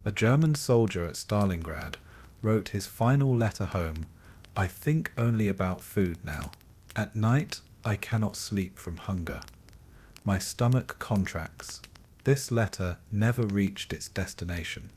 A German soldier at Stalingrad wrote his final letter home, "I think only about food now. At night, I cannot sleep from hunger. My stomach contracts." This letter never reached its destination,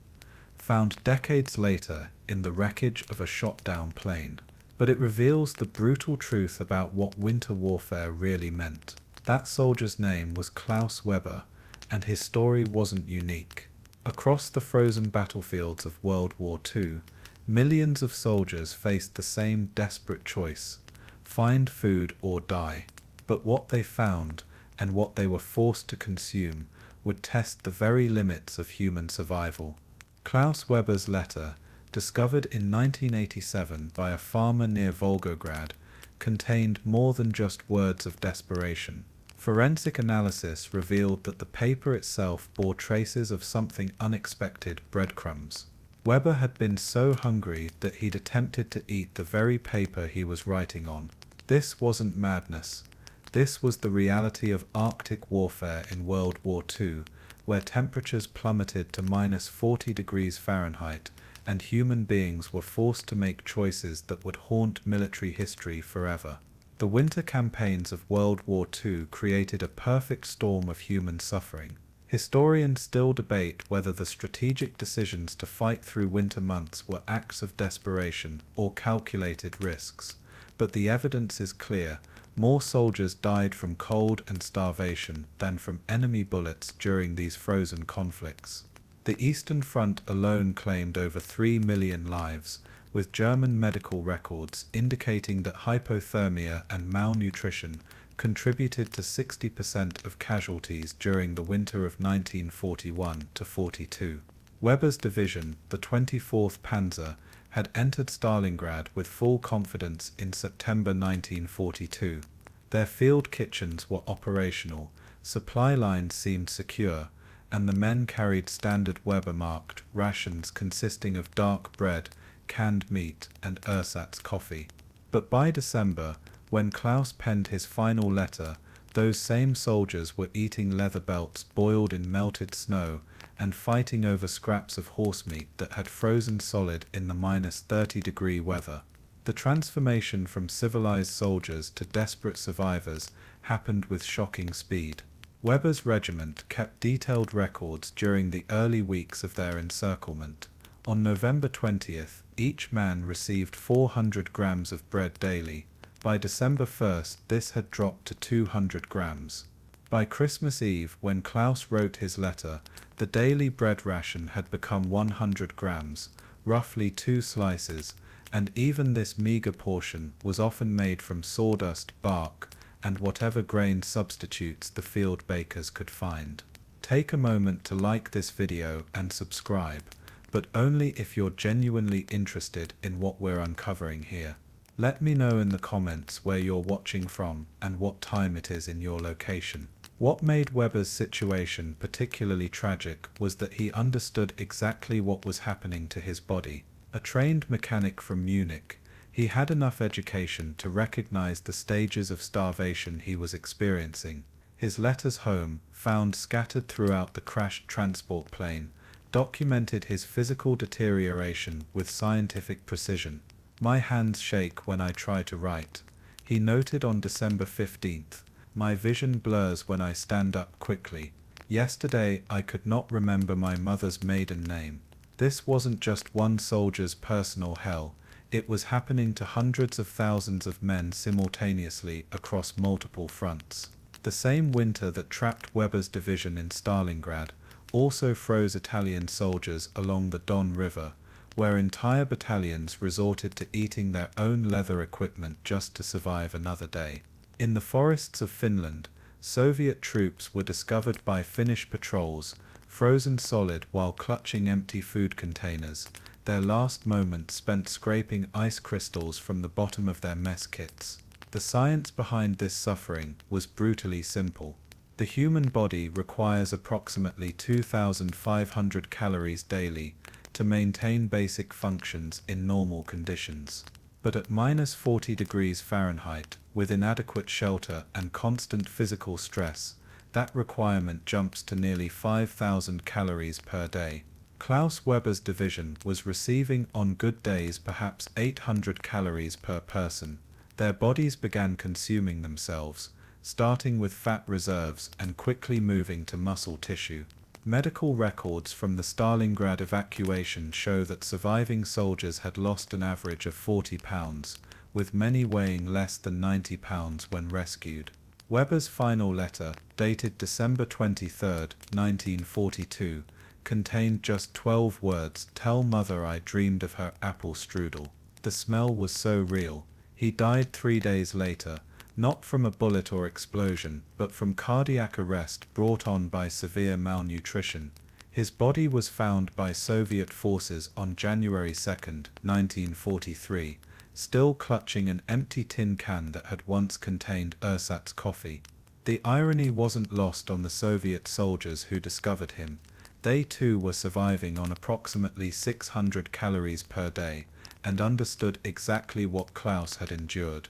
found decades later in the wreckage of a shot-down plane. But it reveals the brutal truth about what winter warfare really meant. That soldier's name was Klaus Weber, and his story wasn't unique. Across the frozen battlefields of World War II, millions of soldiers faced the same desperate choice: find food or die. But what they found, and what they were forced to consume, would test the very limits of human survival. Klaus Weber's letter, discovered in 1987 by a farmer near Volgograd, contained more than just words of desperation. Forensic analysis revealed that the paper itself bore traces of something unexpected: breadcrumbs. Weber had been so hungry that he'd attempted to eat the very paper he was writing on. This wasn't madness. This was the reality of Arctic warfare in World War II, where temperatures plummeted to -40 degrees Fahrenheit, and human beings were forced to make choices that would haunt military history forever. The winter campaigns of World War II created a perfect storm of human suffering. Historians still debate whether the strategic decisions to fight through winter months were acts of desperation or calculated risks, but the evidence is clear: more soldiers died from cold and starvation than from enemy bullets during these frozen conflicts. The Eastern Front alone claimed over 3 million lives, with German medical records indicating that hypothermia and malnutrition contributed to 60% of casualties during the winter of 1941–42. Weber's division, the 24th Panzer, had entered Stalingrad with full confidence in September 1942. Their field kitchens were operational, supply lines seemed secure, and the men carried standard Weber-marked rations consisting of dark bread, canned meat, and ersatz coffee. But by December, when Klaus penned his final letter, those same soldiers were eating leather belts boiled in melted snow and fighting over scraps of horse meat that had frozen solid in the -30-degree weather. The transformation from civilized soldiers to desperate survivors happened with shocking speed. Weber's regiment kept detailed records during the early weeks of their encirclement. On November 20th, each man received 400 grams of bread daily. By December 1st, this had dropped to 200 grams. By Christmas Eve, when Klaus wrote his letter, the daily bread ration had become 100 grams, roughly 2 slices, and even this meager portion was often made from sawdust, bark, and whatever grain substitutes the field bakers could find. Take a moment to like this video and subscribe, but only if you're genuinely interested in what we're uncovering here. Let me know in the comments where you're watching from and what time it is in your location. What made Weber's situation particularly tragic was that he understood exactly what was happening to his body. A trained mechanic from Munich, he had enough education to recognize the stages of starvation he was experiencing. His letters home, found scattered throughout the crashed transport plane, documented his physical deterioration with scientific precision. "My hands shake when I try to write," he noted on December 15th. "My vision blurs when I stand up quickly. Yesterday I could not remember my mother's maiden name." This wasn't just one soldier's personal hell. It was happening to hundreds of thousands of men simultaneously across multiple fronts. The same winter that trapped Weber's division in Stalingrad also froze Italian soldiers along the Don River, where entire battalions resorted to eating their own leather equipment just to survive another day. In the forests of Finland, Soviet troops were discovered by Finnish patrols, frozen solid while clutching empty food containers, their last moments spent scraping ice crystals from the bottom of their mess kits. The science behind this suffering was brutally simple. The human body requires approximately 2,500 calories daily to maintain basic functions in normal conditions. But at -40 degrees Fahrenheit, with inadequate shelter and constant physical stress, that requirement jumps to nearly 5,000 calories per day. Klaus Weber's division was receiving on good days perhaps 800 calories per person. Their bodies began consuming themselves, starting with fat reserves and quickly moving to muscle tissue. Medical records from the Stalingrad evacuation show that surviving soldiers had lost an average of 40 pounds, with many weighing less than 90 pounds when rescued. Weber's final letter, dated December 23, 1942, contained just 12 words: "Tell mother I dreamed of her apple strudel." The smell was so real. He died 3 days later, not from a bullet or explosion, but from cardiac arrest brought on by severe malnutrition. His body was found by Soviet forces on January 2, 1943, still clutching an empty tin can that had once contained ersatz coffee. The irony wasn't lost on the Soviet soldiers who discovered him. They too were surviving on approximately 600 calories per day, and understood exactly what Klaus had endured.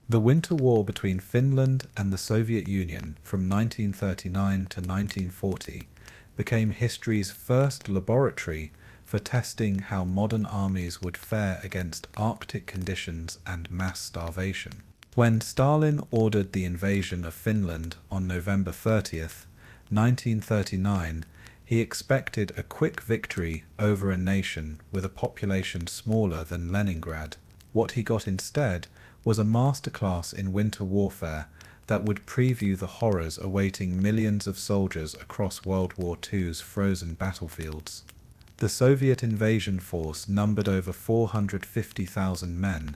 The Winter War between Finland and the Soviet Union from 1939 to 1940 became history's first laboratory for testing how modern armies would fare against Arctic conditions and mass starvation. When Stalin ordered the invasion of Finland on November 30th, 1939, he expected a quick victory over a nation with a population smaller than Leningrad. What he got instead was a masterclass in winter warfare that would preview the horrors awaiting millions of soldiers across World War II's frozen battlefields. The Soviet invasion force numbered over 450,000 men,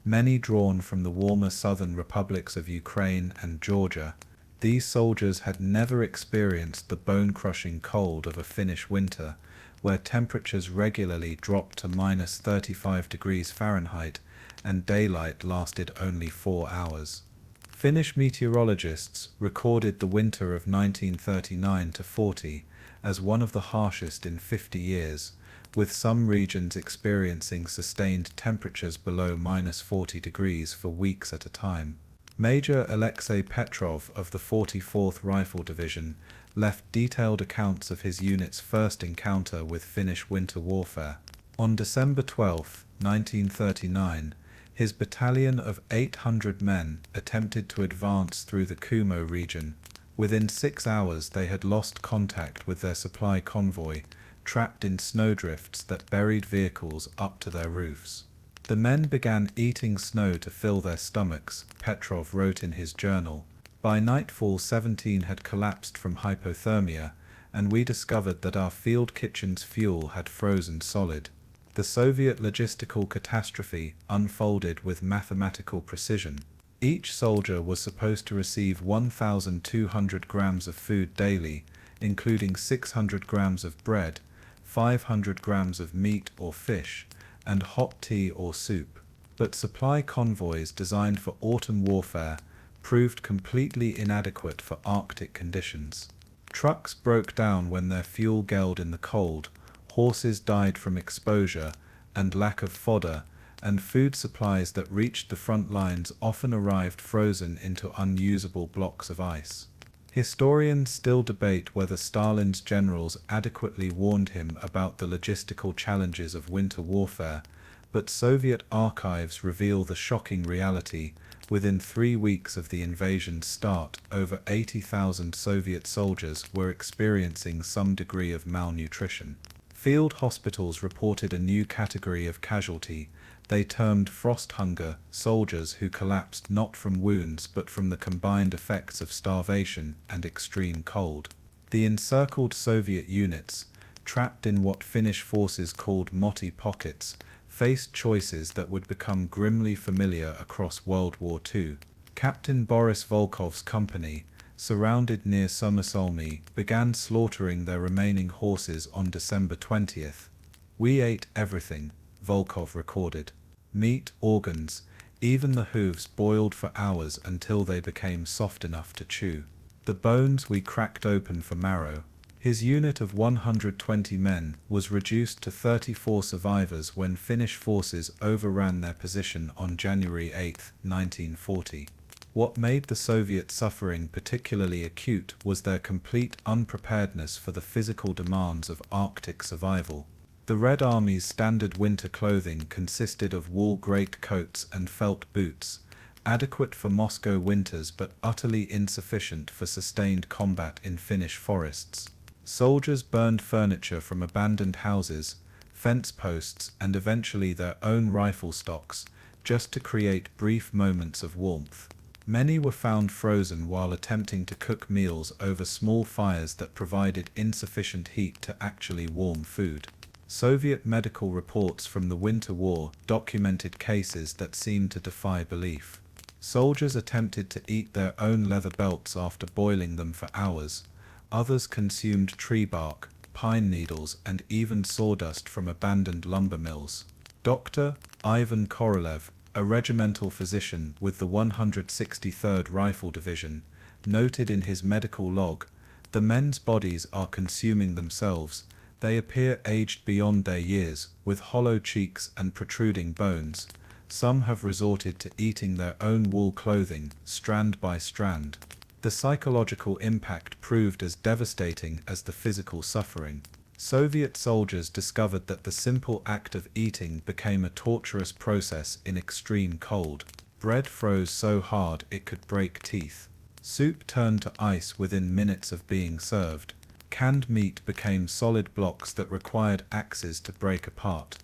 many drawn from the warmer southern republics of Ukraine and Georgia. These soldiers had never experienced the bone-crushing cold of a Finnish winter, where temperatures regularly dropped to -35 degrees Fahrenheit and daylight lasted only 4 hours. Finnish meteorologists recorded the winter of 1939–40 as one of the harshest in 50 years, with some regions experiencing sustained temperatures below -40 degrees for weeks at a time. Major Alexei Petrov of the 44th Rifle Division left detailed accounts of his unit's first encounter with Finnish winter warfare. On December 12, 1939, his battalion of 800 men attempted to advance through the Kumo region. Within 6 hours they had lost contact with their supply convoy, trapped in snowdrifts that buried vehicles up to their roofs. The men began eating snow to fill their stomachs, Petrov wrote in his journal. By nightfall 17 had collapsed from hypothermia, and we discovered that our field kitchen's fuel had frozen solid. The Soviet logistical catastrophe unfolded with mathematical precision. Each soldier was supposed to receive 1,200 grams of food daily, including 600 grams of bread, 500 grams of meat or fish, and hot tea or soup. But supply convoys designed for autumn warfare proved completely inadequate for Arctic conditions. Trucks broke down when their fuel gelled in the cold, horses died from exposure and lack of fodder, and food supplies that reached the front lines often arrived frozen into unusable blocks of ice. Historians still debate whether Stalin's generals adequately warned him about the logistical challenges of winter warfare, but Soviet archives reveal the shocking reality. Within 3 weeks of the invasion's start, over 80,000 Soviet soldiers were experiencing some degree of malnutrition. Field hospitals reported a new category of casualty. They termed frost hunger soldiers who collapsed not from wounds but from the combined effects of starvation and extreme cold. The encircled Soviet units, trapped in what Finnish forces called Motti pockets, faced choices that would become grimly familiar across World War II. Captain Boris Volkov's company, surrounded near Suomussalmi, began slaughtering their remaining horses on December 20th. "We ate everything," Volkov recorded. Meat, organs, even the hooves boiled for hours until they became soft enough to chew. The bones we cracked open for marrow. His unit of 120 men was reduced to 34 survivors when Finnish forces overran their position on January 8, 1940. What made the Soviet suffering particularly acute was their complete unpreparedness for the physical demands of Arctic survival. The Red Army's standard winter clothing consisted of wool greatcoats and felt boots, adequate for Moscow winters but utterly insufficient for sustained combat in Finnish forests. Soldiers burned furniture from abandoned houses, fence posts, and eventually their own rifle stocks, just to create brief moments of warmth. Many were found frozen while attempting to cook meals over small fires that provided insufficient heat to actually warm food. Soviet medical reports from the Winter War documented cases that seemed to defy belief. Soldiers attempted to eat their own leather belts after boiling them for hours. Others consumed tree bark, pine needles, and even sawdust from abandoned lumber mills. Dr. Ivan Korolev, a regimental physician with the 163rd Rifle Division, noted in his medical log, "The men's bodies are consuming themselves. They appear aged beyond their years, with hollow cheeks and protruding bones. Some have resorted to eating their own wool clothing, strand by strand." The psychological impact proved as devastating as the physical suffering. Soviet soldiers discovered that the simple act of eating became a torturous process in extreme cold. Bread froze so hard it could break teeth. Soup turned to ice within minutes of being served. Canned meat became solid blocks that required axes to break apart.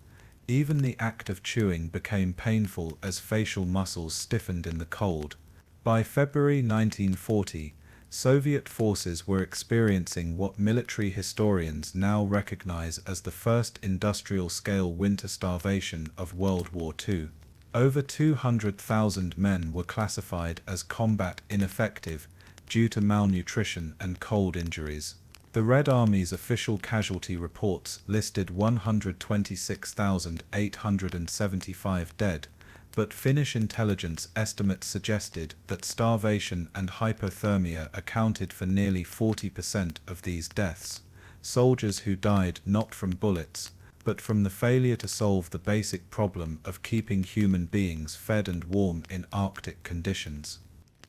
Even the act of chewing became painful as facial muscles stiffened in the cold. By February 1940, Soviet forces were experiencing what military historians now recognize as the first industrial-scale winter starvation of World War II. Over 200,000 men were classified as combat ineffective due to malnutrition and cold injuries. The Red Army's official casualty reports listed 126,875 dead, but Finnish intelligence estimates suggested that starvation and hypothermia accounted for nearly 40% of these deaths. Soldiers who died not from bullets, but from the failure to solve the basic problem of keeping human beings fed and warm in Arctic conditions.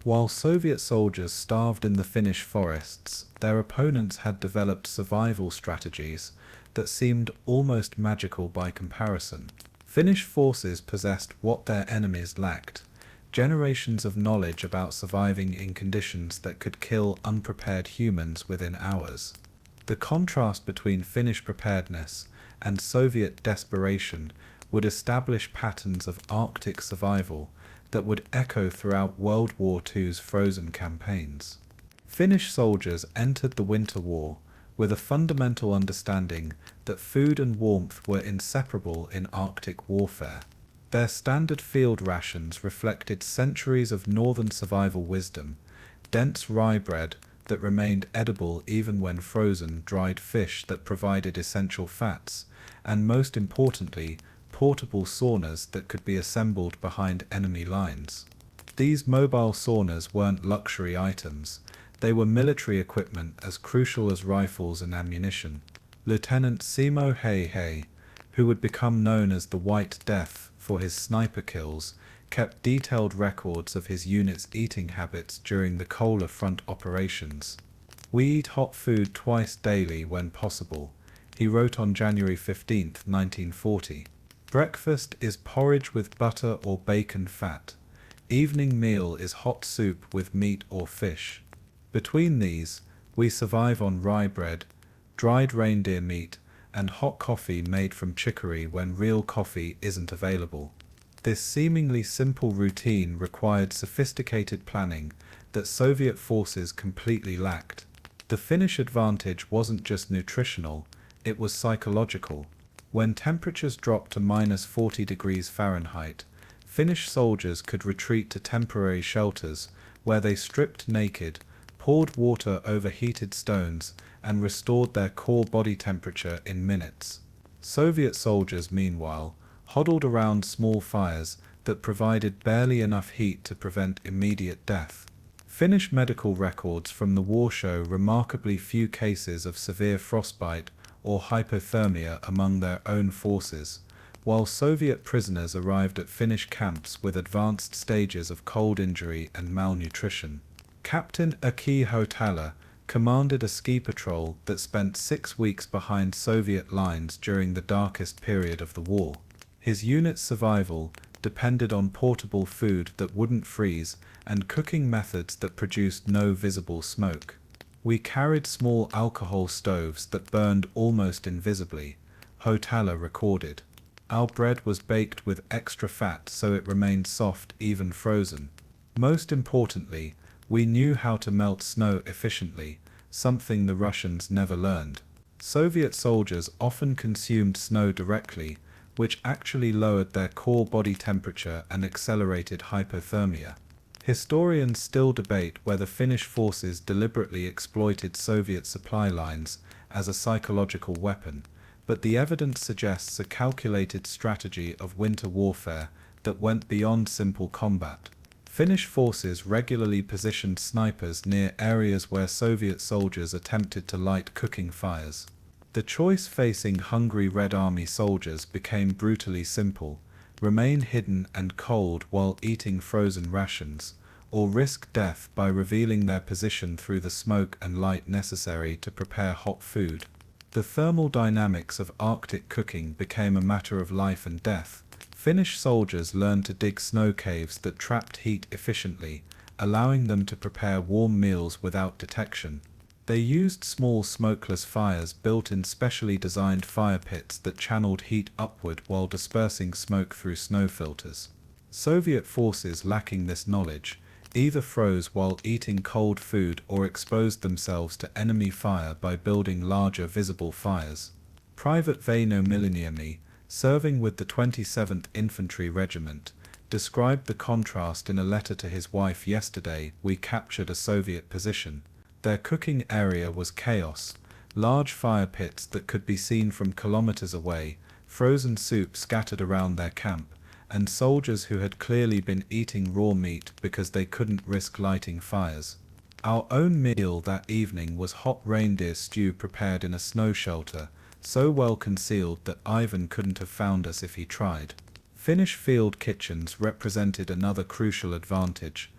While Soviet soldiers starved in the Finnish forests, their opponents had developed survival strategies that seemed almost magical by comparison. Finnish forces possessed what their enemies lacked: generations of knowledge about surviving in conditions that could kill unprepared humans within hours. The contrast between Finnish preparedness and Soviet desperation would establish patterns of Arctic survival that would echo throughout World War II's frozen campaigns. Finnish soldiers entered the Winter War with a fundamental understanding that food and warmth were inseparable in Arctic warfare. Their standard field rations reflected centuries of northern survival wisdom: dense rye bread that remained edible even when frozen, dried fish that provided essential fats, and most importantly, portable saunas that could be assembled behind enemy lines. These mobile saunas weren't luxury items. They were military equipment as crucial as rifles and ammunition. Lieutenant Simo Hay, who would become known as the White Death for his sniper kills, kept detailed records of his unit's eating habits during the Kola Front operations. "We eat hot food twice daily when possible," he wrote on January 15, 1940. "Breakfast is porridge with butter or bacon fat. Evening meal is hot soup with meat or fish. Between these, we survive on rye bread, dried reindeer meat, and hot coffee made from chicory when real coffee isn't available." This seemingly simple routine required sophisticated planning that Soviet forces completely lacked. The Finnish advantage wasn't just nutritional, it was psychological. When temperatures dropped to -40 degrees Fahrenheit, Finnish soldiers could retreat to temporary shelters where they stripped naked, poured water over heated stones, and restored their core body temperature in minutes. Soviet soldiers, meanwhile, huddled around small fires that provided barely enough heat to prevent immediate death. Finnish medical records from the war show remarkably few cases of severe frostbite or hypothermia among their own forces, while Soviet prisoners arrived at Finnish camps with advanced stages of cold injury and malnutrition. Captain Aki Hautala commanded a ski patrol that spent 6 weeks behind Soviet lines during the darkest period of the war. His unit's survival depended on portable food that wouldn't freeze and cooking methods that produced no visible smoke. We carried small alcohol stoves that burned almost invisibly, Hautala recorded. Our bread was baked with extra fat so it remained soft even frozen. Most importantly, we knew how to melt snow efficiently, something the Russians never learned. Soviet soldiers often consumed snow directly, which actually lowered their core body temperature and accelerated hypothermia. Historians still debate whether Finnish forces deliberately exploited Soviet supply lines as a psychological weapon, but the evidence suggests a calculated strategy of winter warfare that went beyond simple combat. Finnish forces regularly positioned snipers near areas where Soviet soldiers attempted to light cooking fires. The choice facing hungry Red Army soldiers became brutally simple: remain hidden and cold while eating frozen rations, or risk death by revealing their position through the smoke and light necessary to prepare hot food. The thermal dynamics of Arctic cooking became a matter of life and death. Finnish soldiers learned to dig snow caves that trapped heat efficiently, allowing them to prepare warm meals without detection. They used small smokeless fires built in specially designed fire pits that channeled heat upward while dispersing smoke through snow filters. Soviet forces lacking this knowledge either froze while eating cold food or exposed themselves to enemy fire by building larger visible fires. Private Vaino Miliniemi, serving with the 27th Infantry Regiment, described the contrast in a letter to his wife. Yesterday, we captured a Soviet position. Their cooking area was chaos, large fire pits that could be seen from kilometers away, frozen soup scattered around their camp, and soldiers who had clearly been eating raw meat because they couldn't risk lighting fires. Our own meal that evening was hot reindeer stew prepared in a snow shelter, so well concealed that Ivan couldn't have found us if he tried. Finnish field kitchens represented another crucial advantage.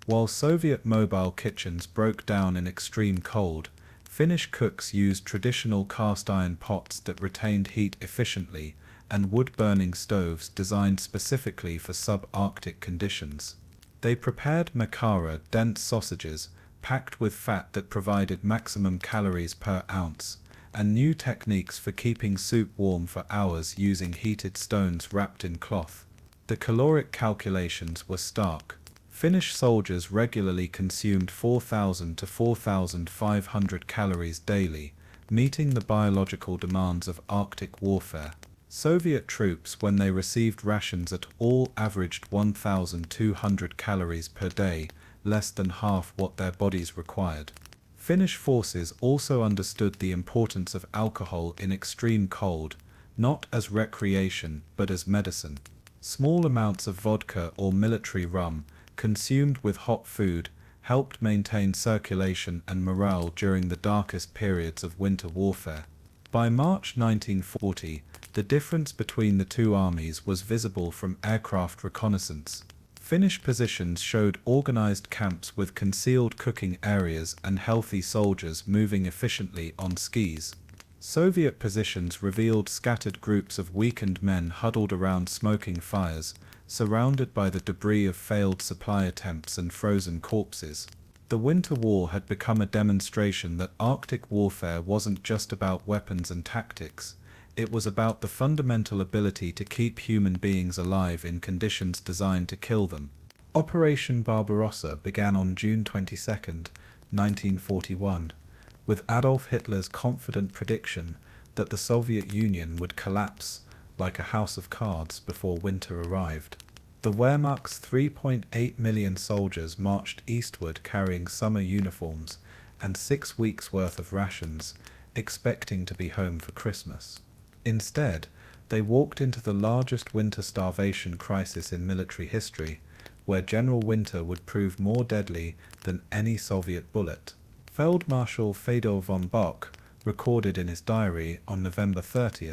While Soviet mobile kitchens broke down in extreme cold, Finnish cooks used traditional cast iron pots that retained heat efficiently and wood-burning stoves designed specifically for sub-Arctic conditions. They prepared makara, dense sausages, packed with fat that provided maximum calories per ounce, and new techniques for keeping soup warm for hours using heated stones wrapped in cloth. The caloric calculations were stark. Finnish soldiers regularly consumed 4,000 to 4,500 calories daily, meeting the biological demands of Arctic warfare. Soviet troops, when they received rations at all, averaged 1,200 calories per day, less than half what their bodies required. Finnish forces also understood the importance of alcohol in extreme cold, not as recreation but as medicine. Small amounts of vodka or military rum, consumed with hot food, helped maintain circulation and morale during the darkest periods of winter warfare. By March 1940, the difference between the two armies was visible from aircraft reconnaissance. Finnish positions showed organized camps with concealed cooking areas and healthy soldiers moving efficiently on skis. Soviet positions revealed scattered groups of weakened men huddled around smoking fires, surrounded by the debris of failed supply attempts and frozen corpses. The Winter War had become a demonstration that Arctic warfare wasn't just about weapons and tactics. It was about the fundamental ability to keep human beings alive in conditions designed to kill them. Operation Barbarossa began on June 22, 1941, with Adolf Hitler's confident prediction that the Soviet Union would collapse like a house of cards before winter arrived. The Wehrmacht's 3.8 million soldiers marched eastward carrying summer uniforms and 6 weeks' worth of rations, expecting to be home for Christmas. Instead, they walked into the largest winter starvation crisis in military history, where General Winter would prove more deadly than any Soviet bullet. Feldmarschall Fedor von Bock recorded in his diary on November 30,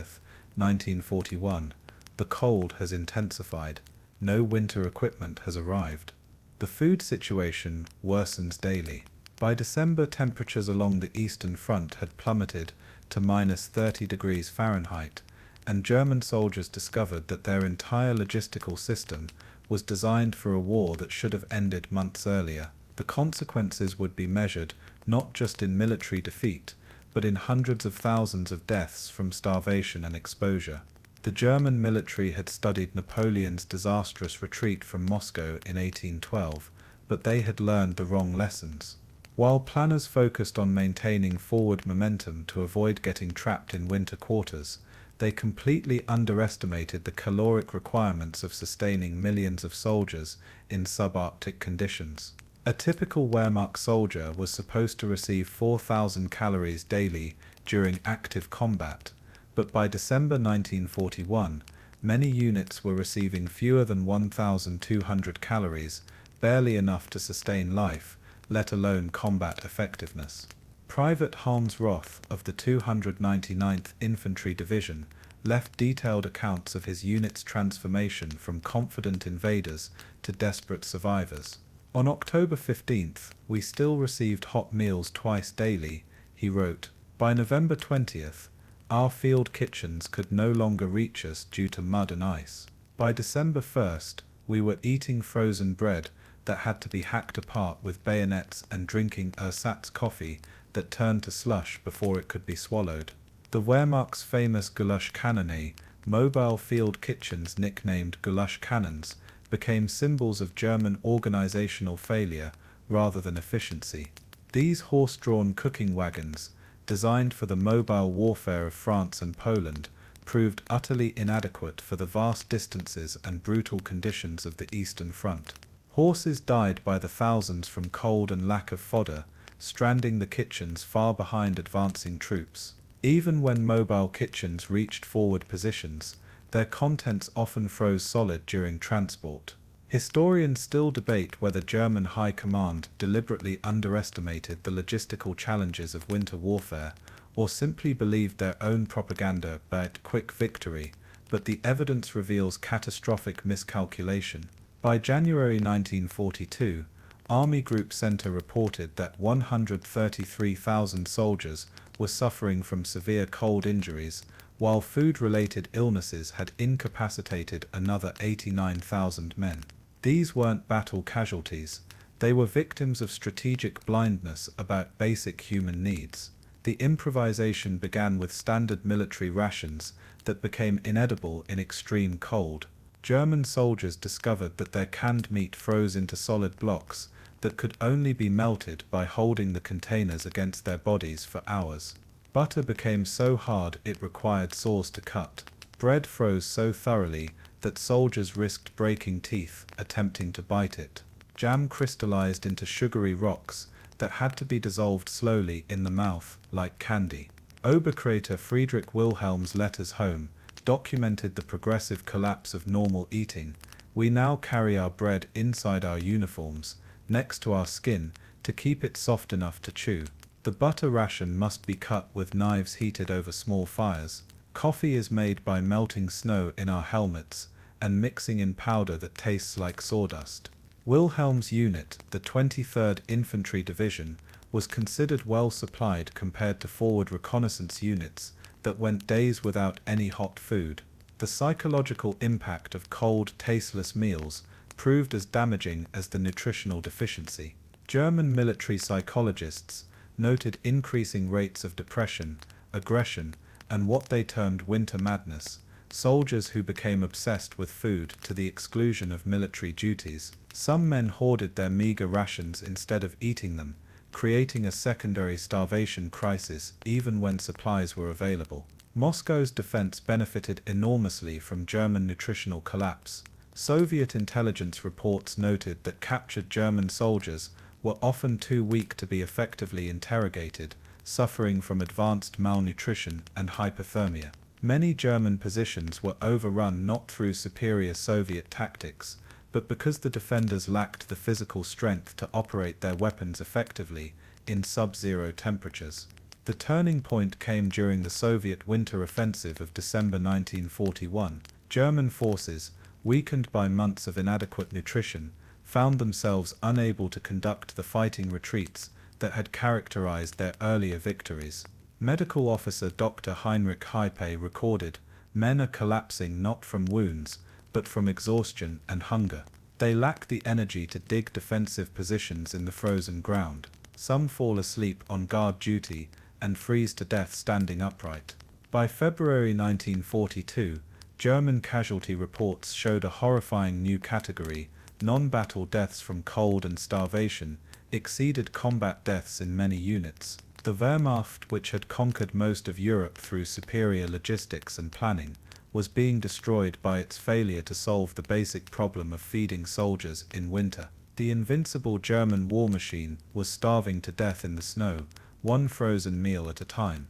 1941, The cold has intensified. No winter equipment has arrived. The food situation worsens daily. By December, temperatures along the Eastern Front had plummeted to -30 degrees Fahrenheit, and German soldiers discovered that their entire logistical system was designed for a war that should have ended months earlier. The consequences would be measured not just in military defeat, but in hundreds of thousands of deaths from starvation and exposure. The German military had studied Napoleon's disastrous retreat from Moscow in 1812, but they had learned the wrong lessons. While planners focused on maintaining forward momentum to avoid getting trapped in winter quarters, they completely underestimated the caloric requirements of sustaining millions of soldiers in subarctic conditions. A typical Wehrmacht soldier was supposed to receive 4,000 calories daily during active combat, but by December 1941, many units were receiving fewer than 1,200 calories, barely enough to sustain life, let alone combat effectiveness. Private Hans Roth of the 299th Infantry Division left detailed accounts of his unit's transformation from confident invaders to desperate survivors. On October 15th, we still received hot meals twice daily, he wrote. By November 20th, our field kitchens could no longer reach us due to mud and ice. By December 1st, we were eating frozen bread that had to be hacked apart with bayonets and drinking ersatz coffee that turned to slush before it could be swallowed. The Wehrmacht's famous Gulasch Kanone, mobile field kitchens nicknamed Gulasch Cannons, became symbols of German organizational failure rather than efficiency. These horse-drawn cooking wagons, designed for the mobile warfare of France and Poland, proved utterly inadequate for the vast distances and brutal conditions of the Eastern Front. Horses died by the thousands from cold and lack of fodder, stranding the kitchens far behind advancing troops. Even when mobile kitchens reached forward positions, their contents often froze solid during transport. Historians still debate whether German high command deliberately underestimated the logistical challenges of winter warfare, or simply believed their own propaganda about quick victory, but the evidence reveals catastrophic miscalculation. By January 1942, Army Group Center reported that 133,000 soldiers were suffering from severe cold injuries, while food-related illnesses had incapacitated another 89,000 men. These weren't battle casualties, they were victims of strategic blindness about basic human needs. The improvisation began with standard military rations that became inedible in extreme cold. German soldiers discovered that their canned meat froze into solid blocks that could only be melted by holding the containers against their bodies for hours. Butter became so hard it required saws to cut. Bread froze so thoroughly that soldiers risked breaking teeth attempting to bite it. Jam crystallized into sugary rocks that had to be dissolved slowly in the mouth, like candy. Oberkreiter Friedrich Wilhelm's letters home documented the progressive collapse of normal eating. We now carry our bread inside our uniforms, next to our skin, to keep it soft enough to chew. The butter ration must be cut with knives heated over small fires. Coffee is made by melting snow in our helmets and mixing in powder that tastes like sawdust. Wilhelm's unit, the 23rd Infantry Division, was considered well supplied compared to forward reconnaissance units that went days without any hot food. The psychological impact of cold, tasteless meals proved as damaging as the nutritional deficiency. German military psychologists noted increasing rates of depression, aggression, and what they termed winter madness, soldiers who became obsessed with food to the exclusion of military duties. Some men hoarded their meager rations instead of eating them, creating a secondary starvation crisis even when supplies were available. Moscow's defense benefited enormously from German nutritional collapse. Soviet intelligence reports noted that captured German soldiers were often too weak to be effectively interrogated, suffering from advanced malnutrition and hypothermia. Many German positions were overrun not through superior Soviet tactics, but because the defenders lacked the physical strength to operate their weapons effectively in sub-zero temperatures. The turning point came during the Soviet winter offensive of December 1941. German forces, weakened by months of inadequate nutrition, found themselves unable to conduct the fighting retreats that had characterized their earlier victories. Medical officer Dr. Heinrich Heipe recorded, "Men are collapsing not from wounds, but from exhaustion and hunger. They lack the energy to dig defensive positions in the frozen ground. Some fall asleep on guard duty and freeze to death standing upright." By February 1942, German casualty reports showed a horrifying new category. Non-battle deaths from cold and starvation exceeded combat deaths in many units. The Wehrmacht, which had conquered most of Europe through superior logistics and planning, was being destroyed by its failure to solve the basic problem of feeding soldiers in winter. The invincible German war machine was starving to death in the snow, one frozen meal at a time.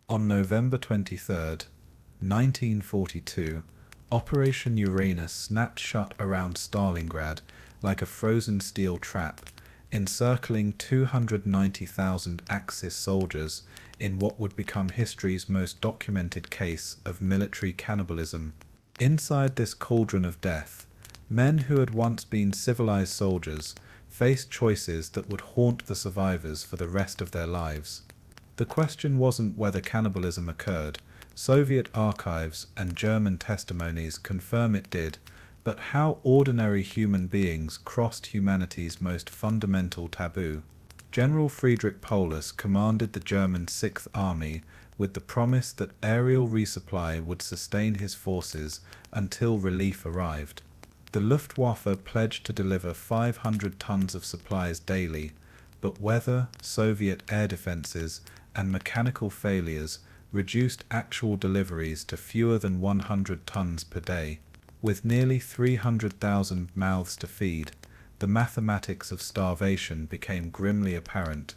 On November 23, 1942, Operation Uranus snapped shut around Stalingrad like a frozen steel trap, encircling 290,000 Axis soldiers in what would become history's most documented case of military cannibalism. Inside this cauldron of death, men who had once been civilized soldiers faced choices that would haunt the survivors for the rest of their lives. The question wasn't whether cannibalism occurred. Soviet archives and German testimonies confirm it did, but how ordinary human beings crossed humanity's most fundamental taboo. General Friedrich Paulus commanded the German Sixth Army with the promise that aerial resupply would sustain his forces until relief arrived. The Luftwaffe pledged to deliver 500 tons of supplies daily, but weather, Soviet air defenses, and mechanical failures reduced actual deliveries to fewer than 100 tons per day. With nearly 300,000 mouths to feed, the mathematics of starvation became grimly apparent.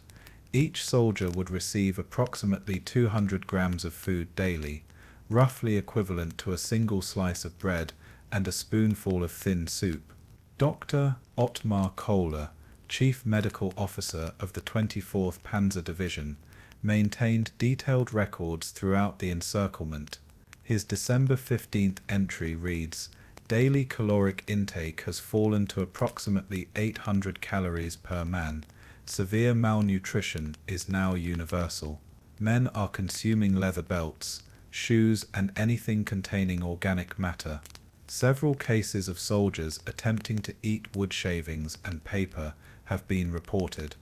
Each soldier would receive approximately 200 grams of food daily, roughly equivalent to a single slice of bread and a spoonful of thin soup. Dr. Ottmar Kohler, chief medical officer of the 24th Panzer Division, maintained detailed records throughout the encirclement. His December 15th entry reads, "Daily caloric intake has fallen to approximately 800 calories per man. Severe malnutrition is now universal. Men are consuming leather belts, shoes, and anything containing organic matter." Several cases of soldiers attempting to eat wood shavings and paper have been reported.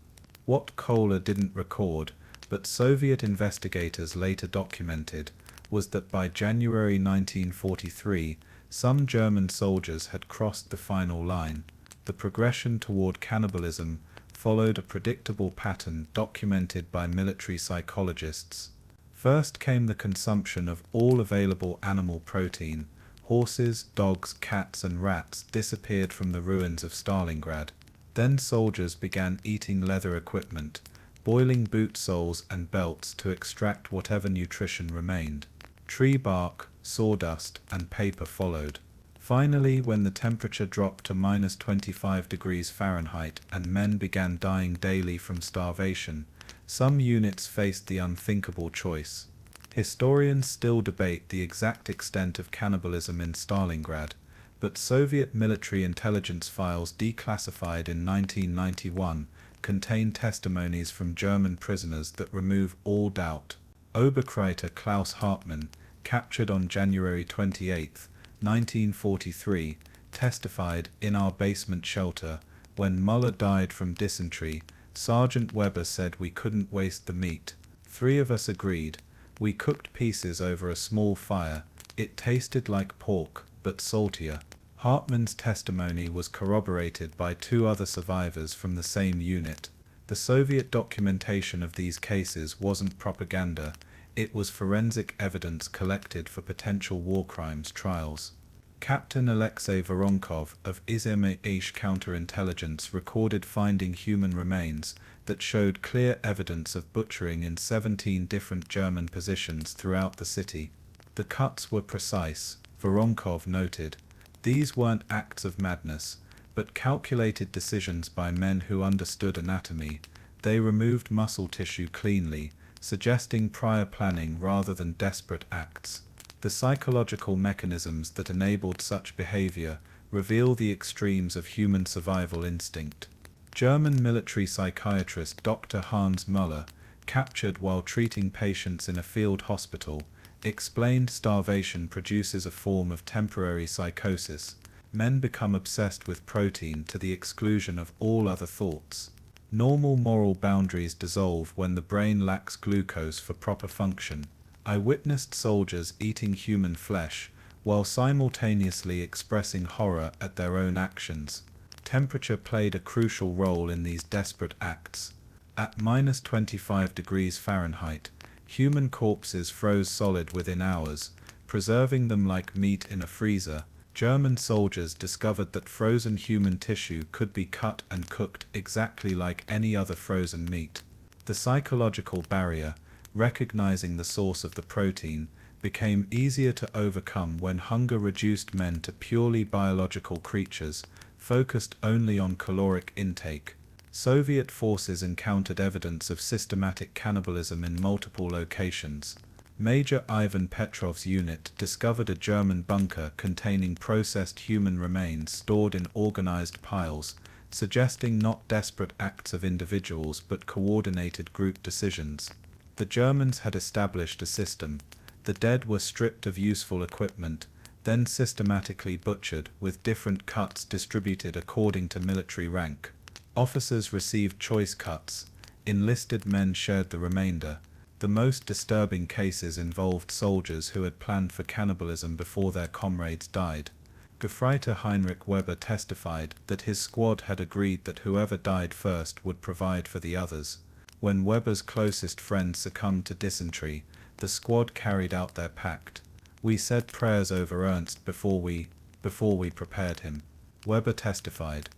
What Kohler didn't record, but Soviet investigators later documented, was that by January 1943, some German soldiers had crossed the final line. The progression toward cannibalism followed a predictable pattern documented by military psychologists. First came the consumption of all available animal protein. Horses, dogs, cats, and rats disappeared from the ruins of Stalingrad. Then soldiers began eating leather equipment, boiling boot soles and belts to extract whatever nutrition remained. Tree bark, sawdust, and paper followed. Finally, when the temperature dropped to -25 degrees Fahrenheit and men began dying daily from starvation, some units faced the unthinkable choice. Historians still debate the exact extent of cannibalism in Stalingrad, but Soviet military intelligence files declassified in 1991 contain testimonies from German prisoners that remove all doubt. Oberkreiter Klaus Hartmann, captured on January 28, 1943, testified, "In our basement shelter, when Muller died from dysentery, Sergeant Weber said we couldn't waste the meat. 3 of us agreed. We cooked pieces over a small fire. It tasted like pork, but saltier." Hartmann's testimony was corroborated by 2 other survivors from the same unit. The Soviet documentation of these cases wasn't propaganda, it was forensic evidence collected for potential war crimes trials. Captain Alexei Voronkov of Izmail counterintelligence recorded finding human remains that showed clear evidence of butchering in 17 different German positions throughout the city. The cuts were precise, Voronkov noted. These weren't acts of madness, but calculated decisions by men who understood anatomy. They removed muscle tissue cleanly, suggesting prior planning rather than desperate acts. The psychological mechanisms that enabled such behavior reveal the extremes of human survival instinct. German military psychiatrist Dr. Hans Müller, captured while treating patients in a field hospital, explained starvation produces a form of temporary psychosis. Men become obsessed with protein to the exclusion of all other thoughts. Normal moral boundaries dissolve when the brain lacks glucose for proper function. I witnessed soldiers eating human flesh, while simultaneously expressing horror at their own actions. Temperature played a crucial role in these desperate acts. At -25°F, human corpses froze solid within hours, preserving them like meat in a freezer. German soldiers discovered that frozen human tissue could be cut and cooked exactly like any other frozen meat. The psychological barrier, recognizing the source of the protein, became easier to overcome when hunger reduced men to purely biological creatures, focused only on caloric intake. Soviet forces encountered evidence of systematic cannibalism in multiple locations. Major Ivan Petrov's unit discovered a German bunker containing processed human remains stored in organized piles, suggesting not desperate acts of individuals but coordinated group decisions. The Germans had established a system. The dead were stripped of useful equipment, then systematically butchered, with different cuts distributed according to military rank. Officers received choice cuts. Enlisted men shared the remainder. The most disturbing cases involved soldiers who had planned for cannibalism before their comrades died. Gefreiter Heinrich Weber testified that his squad had agreed that whoever died first would provide for the others. When Weber's closest friends succumbed to dysentery, the squad carried out their pact. We said prayers over Ernst before we prepared him. Weber testified.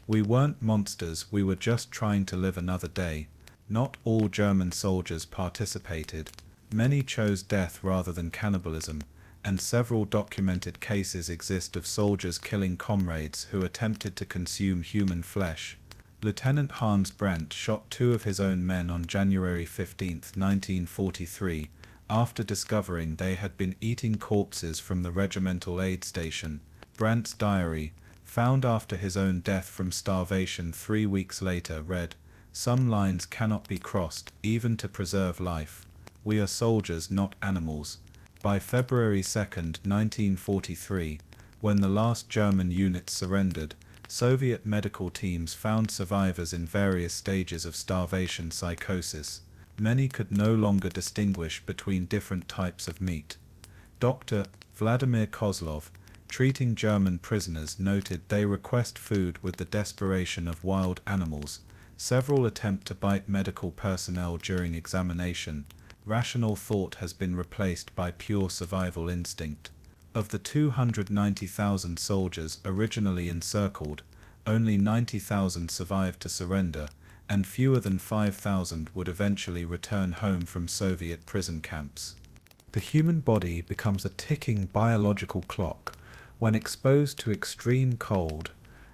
We weren't monsters, we were just trying to live another day. Not all German soldiers participated. Many chose death rather than cannibalism, and several documented cases exist of soldiers killing comrades who attempted to consume human flesh. Lieutenant Hans Brandt shot 2 of his own men on January 15, 1943, after discovering they had been eating corpses from the regimental aid station. Brandt's diary, found after his own death from starvation 3 weeks later, read, "Some lines cannot be crossed, even to preserve life. We are soldiers, not animals." By February 2, 1943, when the last German units surrendered, Soviet medical teams found survivors in various stages of starvation psychosis. Many could no longer distinguish between different types of meat. Dr. Vladimir Kozlov, treating German prisoners, noted they request food with the desperation of wild animals. Several attempt to bite medical personnel during examination. Rational thought has been replaced by pure survival instinct. Of the 290,000 soldiers originally encircled, only 90,000 survived to surrender, and fewer than 5,000 would eventually return home from Soviet prison camps. The human body becomes a ticking biological clock when exposed to extreme cold,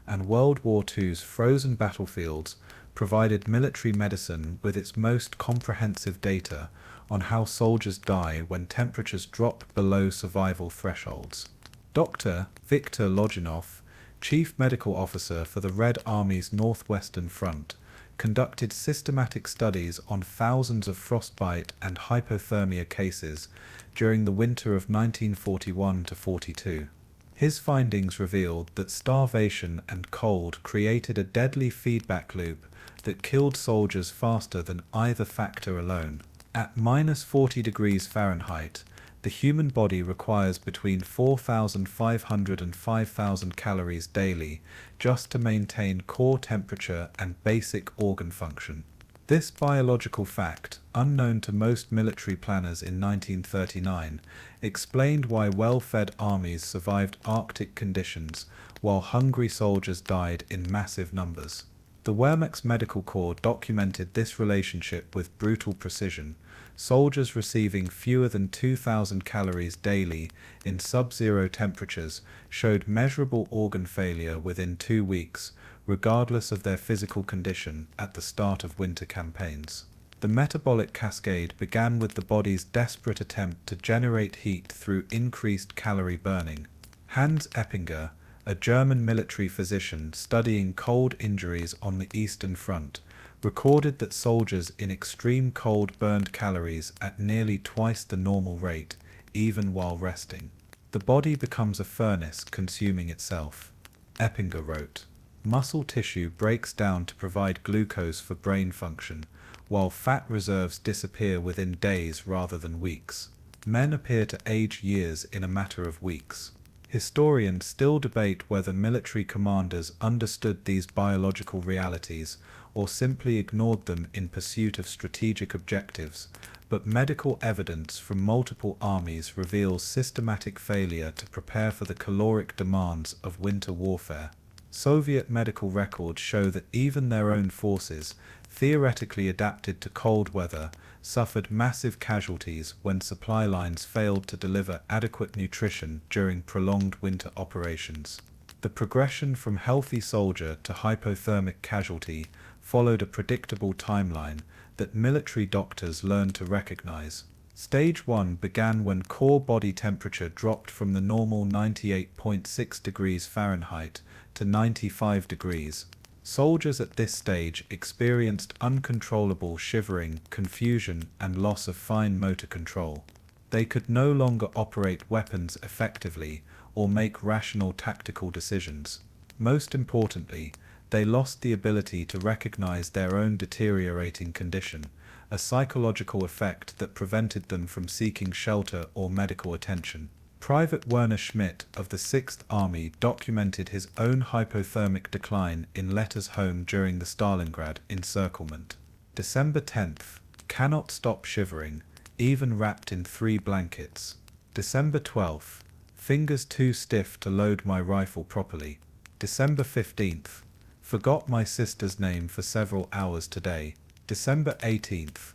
and World War II's frozen battlefields provided military medicine with its most comprehensive data on how soldiers die when temperatures drop below survival thresholds. Dr. Viktor Loginov, Chief Medical Officer for the Red Army's Northwestern Front, conducted systematic studies on thousands of frostbite and hypothermia cases during the winter of 1941–42. His findings revealed that starvation and cold created a deadly feedback loop that killed soldiers faster than either factor alone. At -40°F, the human body requires between 4,500 and 5,000 calories daily just to maintain core temperature and basic organ function. This biological fact, unknown to most military planners in 1939, explained why well-fed armies survived Arctic conditions while hungry soldiers died in massive numbers. The Wehrmacht's Medical Corps documented this relationship with brutal precision. Soldiers receiving fewer than 2,000 calories daily in sub-zero temperatures showed measurable organ failure within 2 weeks, regardless of their physical condition at the start of winter campaigns. The metabolic cascade began with the body's desperate attempt to generate heat through increased calorie burning. Hans Eppinger, a German military physician studying cold injuries on the Eastern Front, recorded that soldiers in extreme cold burned calories at nearly twice the normal rate, even while resting. The body becomes a furnace consuming itself. Eppinger wrote, "Muscle tissue breaks down to provide glucose for brain function, while fat reserves disappear within days rather than weeks. Men appear to age years in a matter of weeks." Historians still debate whether military commanders understood these biological realities or simply ignored them in pursuit of strategic objectives, but medical evidence from multiple armies reveals systematic failure to prepare for the caloric demands of winter warfare. Soviet medical records show that even their own forces, theoretically adapted to cold weather, suffered massive casualties when supply lines failed to deliver adequate nutrition during prolonged winter operations. The progression from healthy soldier to hypothermic casualty followed a predictable timeline that military doctors learned to recognize. Stage 1 began when core body temperature dropped from the normal 98.6 degrees Fahrenheit to 95 degrees. Soldiers at this stage experienced uncontrollable shivering, confusion, and loss of fine motor control. They could no longer operate weapons effectively or make rational tactical decisions. Most importantly, they lost the ability to recognize their own deteriorating condition, a psychological effect that prevented them from seeking shelter or medical attention. Private Werner Schmidt of the 6th Army documented his own hypothermic decline in letters home during the Stalingrad encirclement. December 10th. Cannot stop shivering, even wrapped in 3 blankets. December 12th. Fingers too stiff to load my rifle properly. December 15th. Forgot my sister's name for several hours today. December 18th.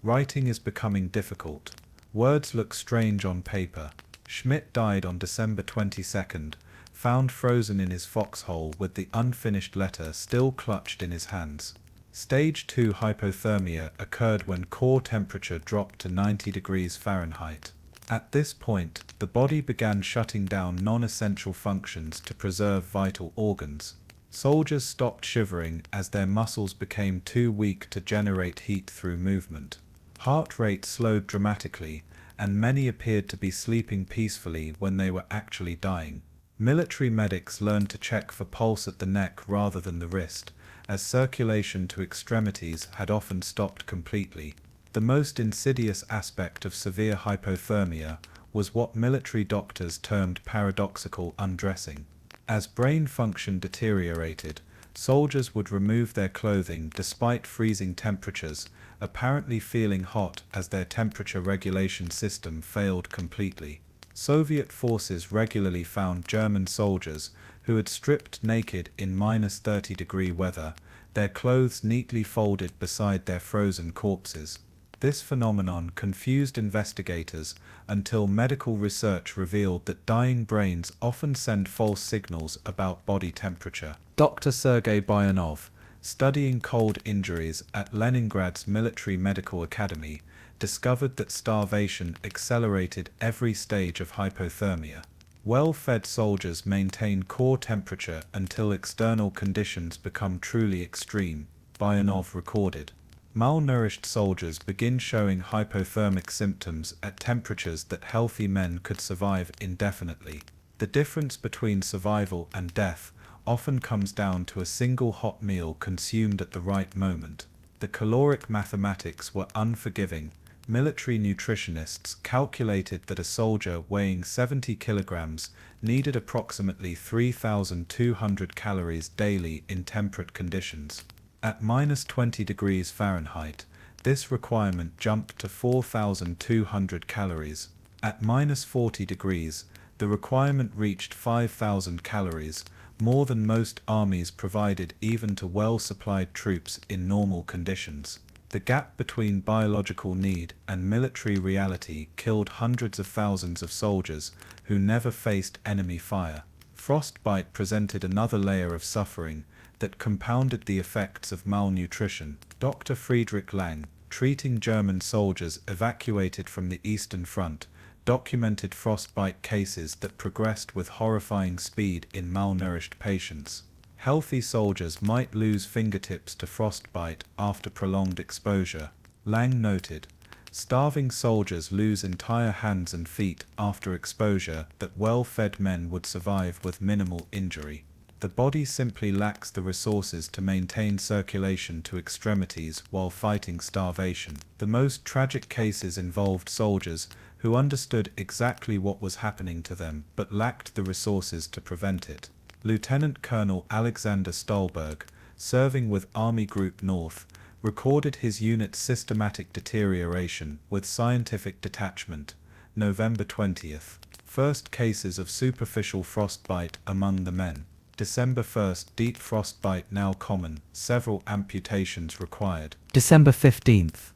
Writing is becoming difficult. Words look strange on paper. Schmidt died on December 22nd, found frozen in his foxhole with the unfinished letter still clutched in his hands. Stage 2 hypothermia occurred when core temperature dropped to 90 degrees Fahrenheit. At this point, the body began shutting down non-essential functions to preserve vital organs. Soldiers stopped shivering as their muscles became too weak to generate heat through movement. Heart rate slowed dramatically, and many appeared to be sleeping peacefully when they were actually dying. Military medics learned to check for pulse at the neck rather than the wrist, as circulation to extremities had often stopped completely. The most insidious aspect of severe hypothermia was what military doctors termed paradoxical undressing. As brain function deteriorated, soldiers would remove their clothing despite freezing temperatures, apparently feeling hot as their temperature regulation system failed completely. Soviet forces regularly found German soldiers who had stripped naked in -30-degree weather, their clothes neatly folded beside their frozen corpses. This phenomenon confused investigators until medical research revealed that dying brains often send false signals about body temperature. Dr. Sergei Bayanov, studying cold injuries at Leningrad's Military Medical Academy, discovered that starvation accelerated every stage of hypothermia. Well-fed soldiers maintain core temperature until external conditions become truly extreme, Bayanov recorded. Malnourished soldiers begin showing hypothermic symptoms at temperatures that healthy men could survive indefinitely. The difference between survival and death often comes down to a single hot meal consumed at the right moment. The caloric mathematics were unforgiving. Military nutritionists calculated that a soldier weighing 70 kilograms needed approximately 3,200 calories daily in temperate conditions. At -20 degrees Fahrenheit, this requirement jumped to 4,200 calories. At -40 degrees, the requirement reached 5,000 calories, more than most armies provided even to well-supplied troops in normal conditions. The gap between biological need and military reality killed hundreds of thousands of soldiers who never faced enemy fire. Frostbite presented another layer of suffering that compounded the effects of malnutrition. Dr. Friedrich Lang, treating German soldiers evacuated from the Eastern Front, documented frostbite cases that progressed with horrifying speed in malnourished patients. Healthy soldiers might lose fingertips to frostbite after prolonged exposure. Lang noted, starving soldiers lose entire hands and feet after exposure that well-fed men would survive with minimal injury. The body simply lacks the resources to maintain circulation to extremities while fighting starvation. The most tragic cases involved soldiers who understood exactly what was happening to them but lacked the resources to prevent it. Lieutenant Colonel Alexander Stolberg, serving with Army Group North, recorded his unit's systematic deterioration with scientific detachment, November 20th. First cases of superficial frostbite among the men. December 1st, deep frostbite now common, several amputations required. December 15th.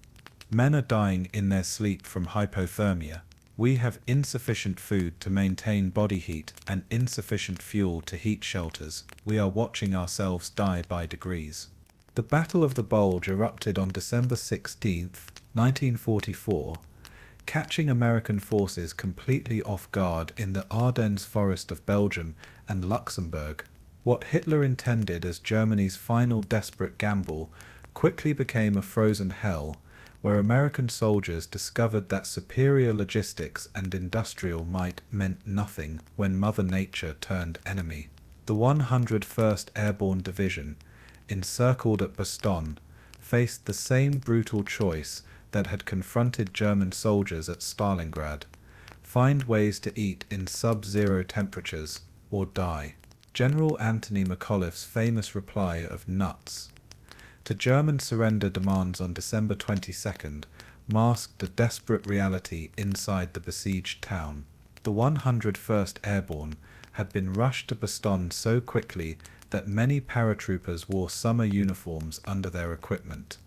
Men are dying in their sleep from hypothermia. We have insufficient food to maintain body heat and insufficient fuel to heat shelters. We are watching ourselves die by degrees. The Battle of the Bulge erupted on December 16, 1944, catching American forces completely off guard in the Ardennes Forest of Belgium and Luxembourg. What Hitler intended as Germany's final desperate gamble quickly became a frozen hell, where American soldiers discovered that superior logistics and industrial might meant nothing when Mother Nature turned enemy. The 101st Airborne Division, encircled at Bastogne, faced the same brutal choice that had confronted German soldiers at Stalingrad: find ways to eat in sub-zero temperatures or die. General Anthony McAuliffe's famous reply of nuts to German surrender demands on December 22nd masked a desperate reality inside the besieged town. The 101st Airborne had been rushed to Bastogne so quickly that many paratroopers wore summer uniforms under their equipment,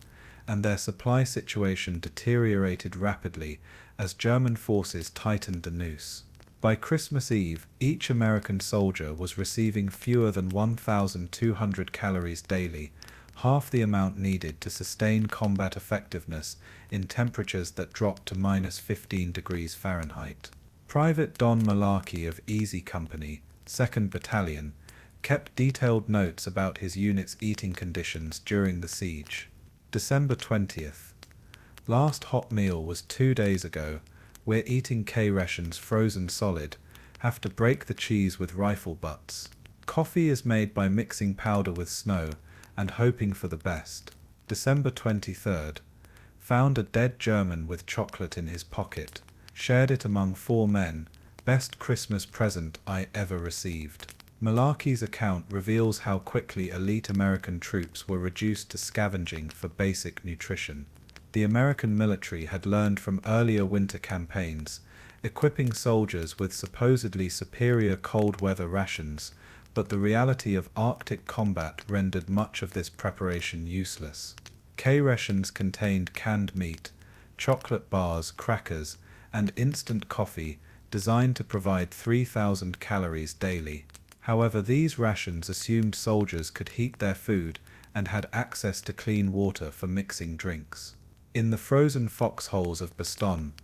and their supply situation deteriorated rapidly as German forces tightened the noose. By Christmas Eve, each American soldier was receiving fewer than 1,200 calories daily, half the amount needed to sustain combat effectiveness in temperatures that dropped to -15 degrees Fahrenheit. Private Don Malarkey of Easy Company, 2nd Battalion, kept detailed notes about his unit's eating conditions during the siege. December 20th. Last hot meal was 2 days ago. We're eating K-rations frozen solid, have to break the cheese with rifle butts. Coffee is made by mixing powder with snow and hoping for the best. December 23rd. Found a dead German with chocolate in his pocket. Shared it among 4 men. Best Christmas present I ever received. Malarkey's account reveals how quickly elite American troops were reduced to scavenging for basic nutrition. The American military had learned from earlier winter campaigns, equipping soldiers with supposedly superior cold weather rations, but the reality of Arctic combat rendered much of this preparation useless. K-rations contained canned meat, chocolate bars, crackers, and instant coffee designed to provide 3,000 calories daily. However, these rations assumed soldiers could heat their food and had access to clean water for mixing drinks. In the frozen foxholes of Bastogne,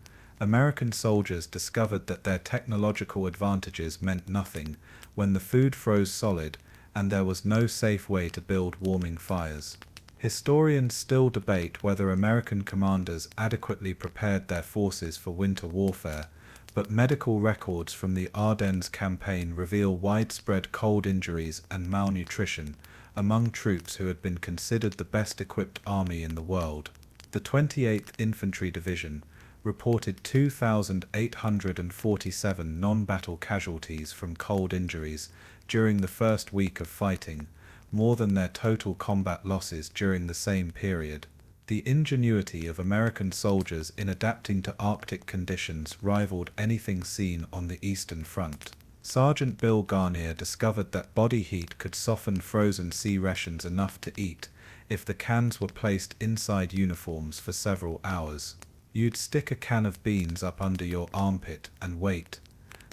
American soldiers discovered that their technological advantages meant nothing when the food froze solid and there was no safe way to build warming fires. Historians still debate whether American commanders adequately prepared their forces for winter warfare, but medical records from the Ardennes campaign reveal widespread cold injuries and malnutrition among troops who had been considered the best equipped army in the world. The 28th Infantry Division reported 2,847 non-battle casualties from cold injuries during the first week of fighting, more than their total combat losses during the same period. The ingenuity of American soldiers in adapting to Arctic conditions rivaled anything seen on the Eastern Front. Sergeant Bill Garnier discovered that body heat could soften frozen sea rations enough to eat if the cans were placed inside uniforms for several hours. You'd stick a can of beans up under your armpit and wait,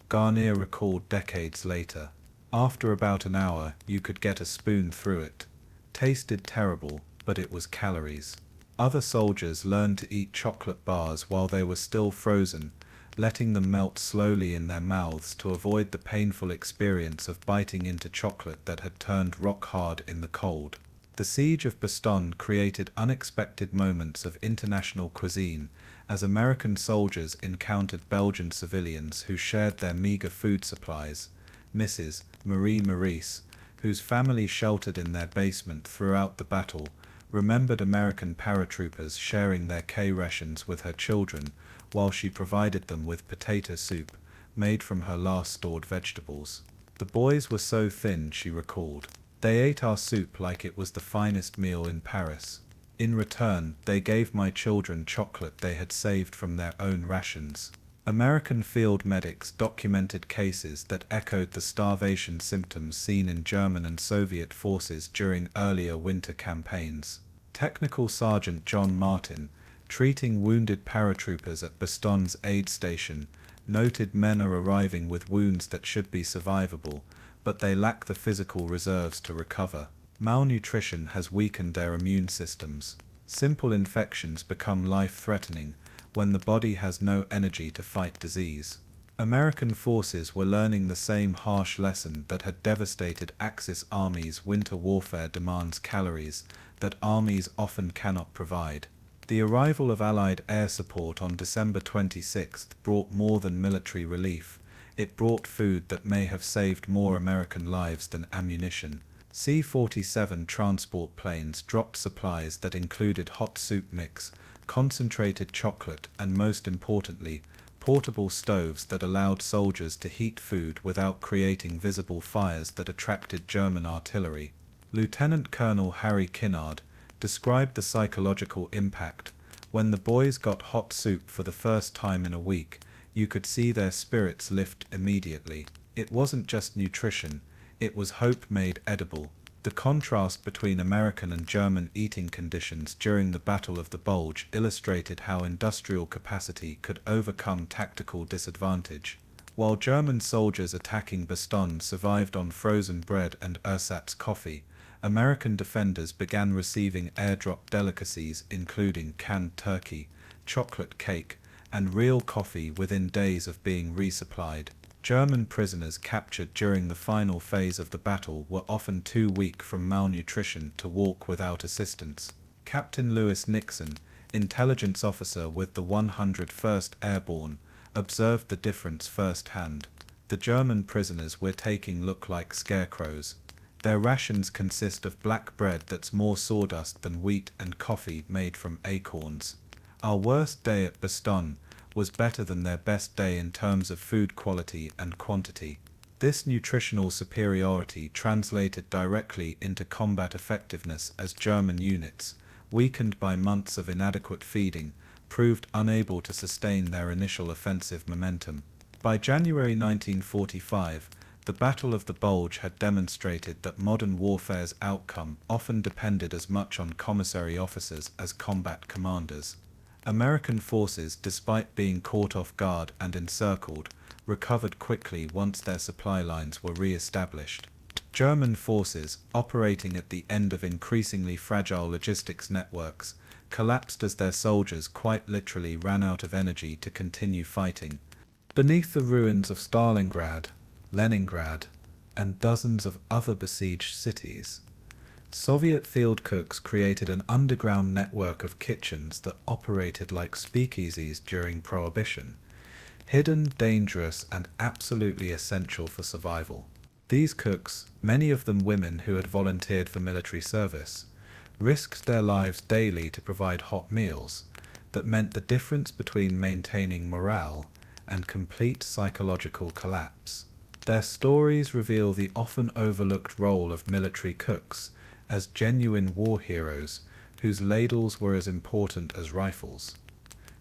Garnier recalled decades later. After about an hour, you could get a spoon through it. Tasted terrible, but it was calories. Other soldiers learned to eat chocolate bars while they were still frozen, letting them melt slowly in their mouths to avoid the painful experience of biting into chocolate that had turned rock hard in the cold. The siege of Bastogne created unexpected moments of international cuisine, as American soldiers encountered Belgian civilians who shared their meager food supplies. Mrs. Marie Maurice, whose family sheltered in their basement throughout the battle, remembered American paratroopers sharing their rations with her children while she provided them with potato soup made from her last stored vegetables. The boys were so thin, she recalled. They ate our soup like it was the finest meal in Paris. In return, they gave my children chocolate they had saved from their own rations. American field medics documented cases that echoed the starvation symptoms seen in German and Soviet forces during earlier winter campaigns. Technical Sergeant John Martin, treating wounded paratroopers at Bastogne's aid station, noted men are arriving with wounds that should be survivable, but they lack the physical reserves to recover. Malnutrition has weakened their immune systems. Simple infections become life-threatening when the body has no energy to fight disease. American forces were learning the same harsh lesson that had devastated Axis armies. Winter warfare demands calories that armies often cannot provide. The arrival of Allied air support on December 26 brought more than military relief. It brought food that may have saved more American lives than ammunition. C-47 transport planes dropped supplies that included hot soup mix, concentrated chocolate, and most importantly, portable stoves that allowed soldiers to heat food without creating visible fires that attracted German artillery. Lieutenant Colonel Harry Kinnard described the psychological impact. When the boys got hot soup for the first time in a week, you could see their spirits lift immediately. It wasn't just nutrition, it was hope made edible. The contrast between American and German eating conditions during the Battle of the Bulge illustrated how industrial capacity could overcome tactical disadvantage. While German soldiers attacking Bastogne survived on frozen bread and ersatz coffee, American defenders began receiving airdrop delicacies including canned turkey, chocolate cake, and real coffee within days of being resupplied. German prisoners captured during the final phase of the battle were often too weak from malnutrition to walk without assistance. Captain Lewis Nixon, intelligence officer with the 101st Airborne, observed the difference firsthand. The German prisoners we're taking look like scarecrows. Their rations consist of black bread that's more sawdust than wheat and coffee made from acorns. Our worst day at Bastogne was better than their best day in terms of food quality and quantity. This nutritional superiority translated directly into combat effectiveness as German units, weakened by months of inadequate feeding, proved unable to sustain their initial offensive momentum. By January 1945, the Battle of the Bulge had demonstrated that modern warfare's outcome often depended as much on commissary officers as combat commanders. American forces, despite being caught off guard and encircled, recovered quickly once their supply lines were re-established. German forces, operating at the end of increasingly fragile logistics networks, collapsed as their soldiers quite literally ran out of energy to continue fighting. Beneath the ruins of Stalingrad, Leningrad, and dozens of other besieged cities, Soviet field cooks created an underground network of kitchens that operated like speakeasies during Prohibition, hidden, dangerous, and absolutely essential for survival. These cooks, many of them women who had volunteered for military service, risked their lives daily to provide hot meals that meant the difference between maintaining morale and complete psychological collapse. Their stories reveal the often overlooked role of military cooks as genuine war heroes whose ladles were as important as rifles.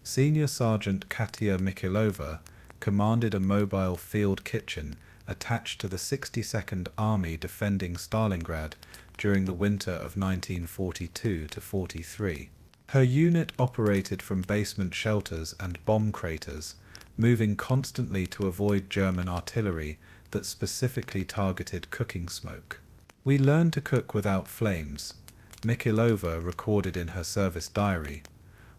Senior Sergeant Katia Mikhailova commanded a mobile field kitchen attached to the 62nd Army defending Stalingrad during the winter of 1942-43. Her unit operated from basement shelters and bomb craters, moving constantly to avoid German artillery that specifically targeted cooking smoke. We learned to cook without flames, Mikhilova recorded in her service diary.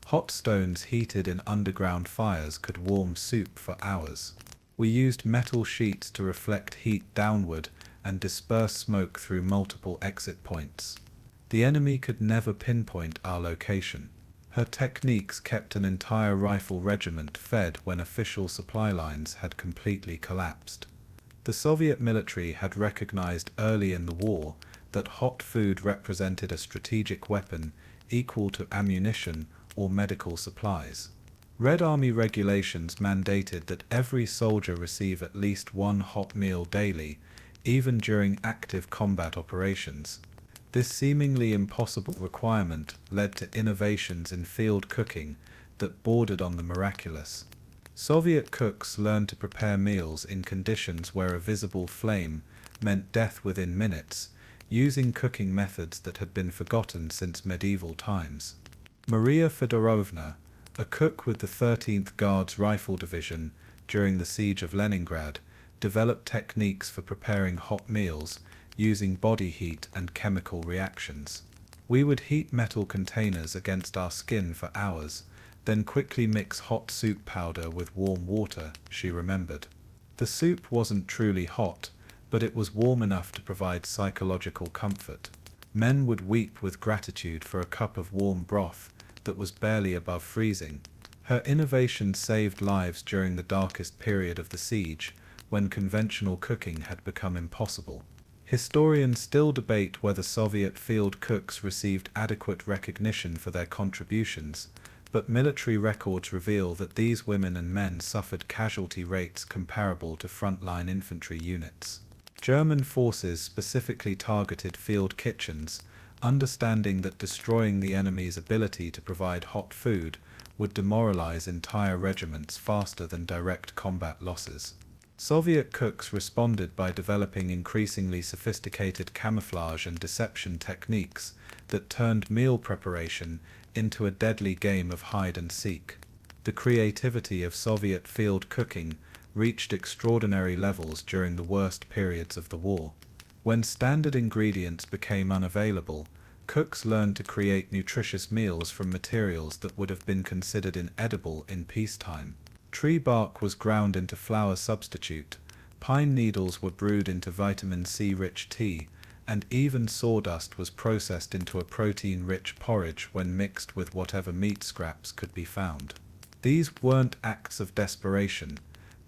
Hot stones heated in underground fires could warm soup for hours. We used metal sheets to reflect heat downward and disperse smoke through multiple exit points. The enemy could never pinpoint our location. Her techniques kept an entire rifle regiment fed when official supply lines had completely collapsed. The Soviet military had recognized early in the war that hot food represented a strategic weapon equal to ammunition or medical supplies. Red Army regulations mandated that every soldier receive at least one hot meal daily, even during active combat operations. This seemingly impossible requirement led to innovations in field cooking that bordered on the miraculous. Soviet cooks learned to prepare meals in conditions where a visible flame meant death within minutes, using cooking methods that had been forgotten since medieval times. Maria Fedorovna, a cook with the 13th Guards Rifle Division during the siege of Leningrad, developed techniques for preparing hot meals using body heat and chemical reactions. We would heat metal containers against our skin for hours, then quickly mix hot soup powder with warm water, she remembered. The soup wasn't truly hot, but it was warm enough to provide psychological comfort. Men would weep with gratitude for a cup of warm broth that was barely above freezing. Her innovation saved lives during the darkest period of the siege, when conventional cooking had become impossible. Historians still debate whether Soviet field cooks received adequate recognition for their contributions, but military records reveal that these women and men suffered casualty rates comparable to frontline infantry units. German forces specifically targeted field kitchens, understanding that destroying the enemy's ability to provide hot food would demoralize entire regiments faster than direct combat losses. Soviet cooks responded by developing increasingly sophisticated camouflage and deception techniques that turned meal preparation into a deadly game of hide and seek. The creativity of Soviet field cooking reached extraordinary levels during the worst periods of the war. When standard ingredients became unavailable, cooks learned to create nutritious meals from materials that would have been considered inedible in peacetime. Tree bark was ground into flour substitute, pine needles were brewed into vitamin C-rich tea, and even sawdust was processed into a protein-rich porridge when mixed with whatever meat scraps could be found. These weren't acts of desperation,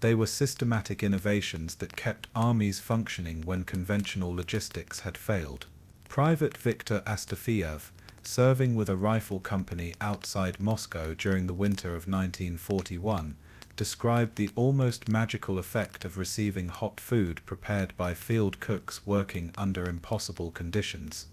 they were systematic innovations that kept armies functioning when conventional logistics had failed. Private Viktor Astafiev, serving with a rifle company outside Moscow during the winter of 1941, described the almost magical effect of receiving hot food prepared by field cooks working under impossible conditions.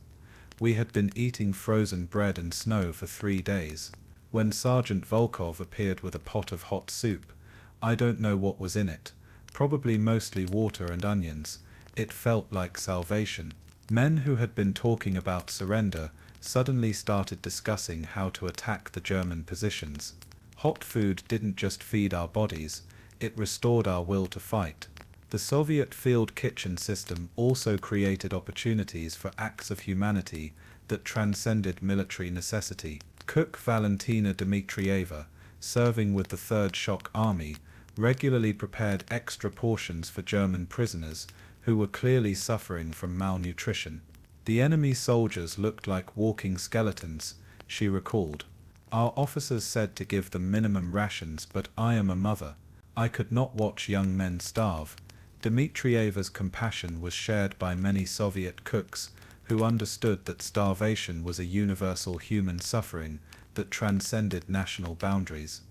We had been eating frozen bread and snow for 3 days. When Sergeant Volkov appeared with a pot of hot soup, I don't know what was in it, probably mostly water and onions, it felt like salvation. Men who had been talking about surrender suddenly started discussing how to attack the German positions. Hot food didn't just feed our bodies, it restored our will to fight. The Soviet field kitchen system also created opportunities for acts of humanity that transcended military necessity. Cook Valentina Dmitrieva, serving with the 3rd Shock Army, regularly prepared extra portions for German prisoners who were clearly suffering from malnutrition. The enemy soldiers looked like walking skeletons, she recalled. Our officers said to give them minimum rations, but I am a mother. I could not watch young men starve. Dmitrieva's compassion was shared by many Soviet cooks who understood that starvation was a universal human suffering that transcended national boundaries.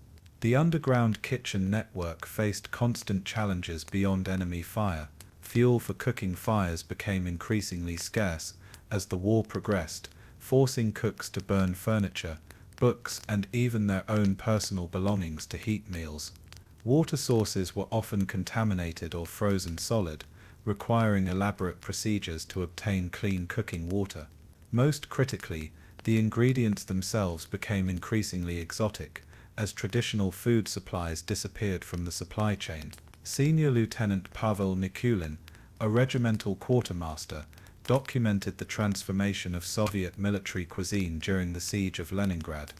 The underground kitchen network faced constant challenges beyond enemy fire. Fuel for cooking fires became increasingly scarce as the war progressed, forcing cooks to burn furniture, books, and even their own personal belongings to heat meals. Water sources were often contaminated or frozen solid, requiring elaborate procedures to obtain clean cooking water. Most critically, the ingredients themselves became increasingly exotic, as traditional food supplies disappeared from the supply chain. Senior Lieutenant Pavel Nikulin, a regimental quartermaster, documented the transformation of Soviet military cuisine during the siege of Leningrad.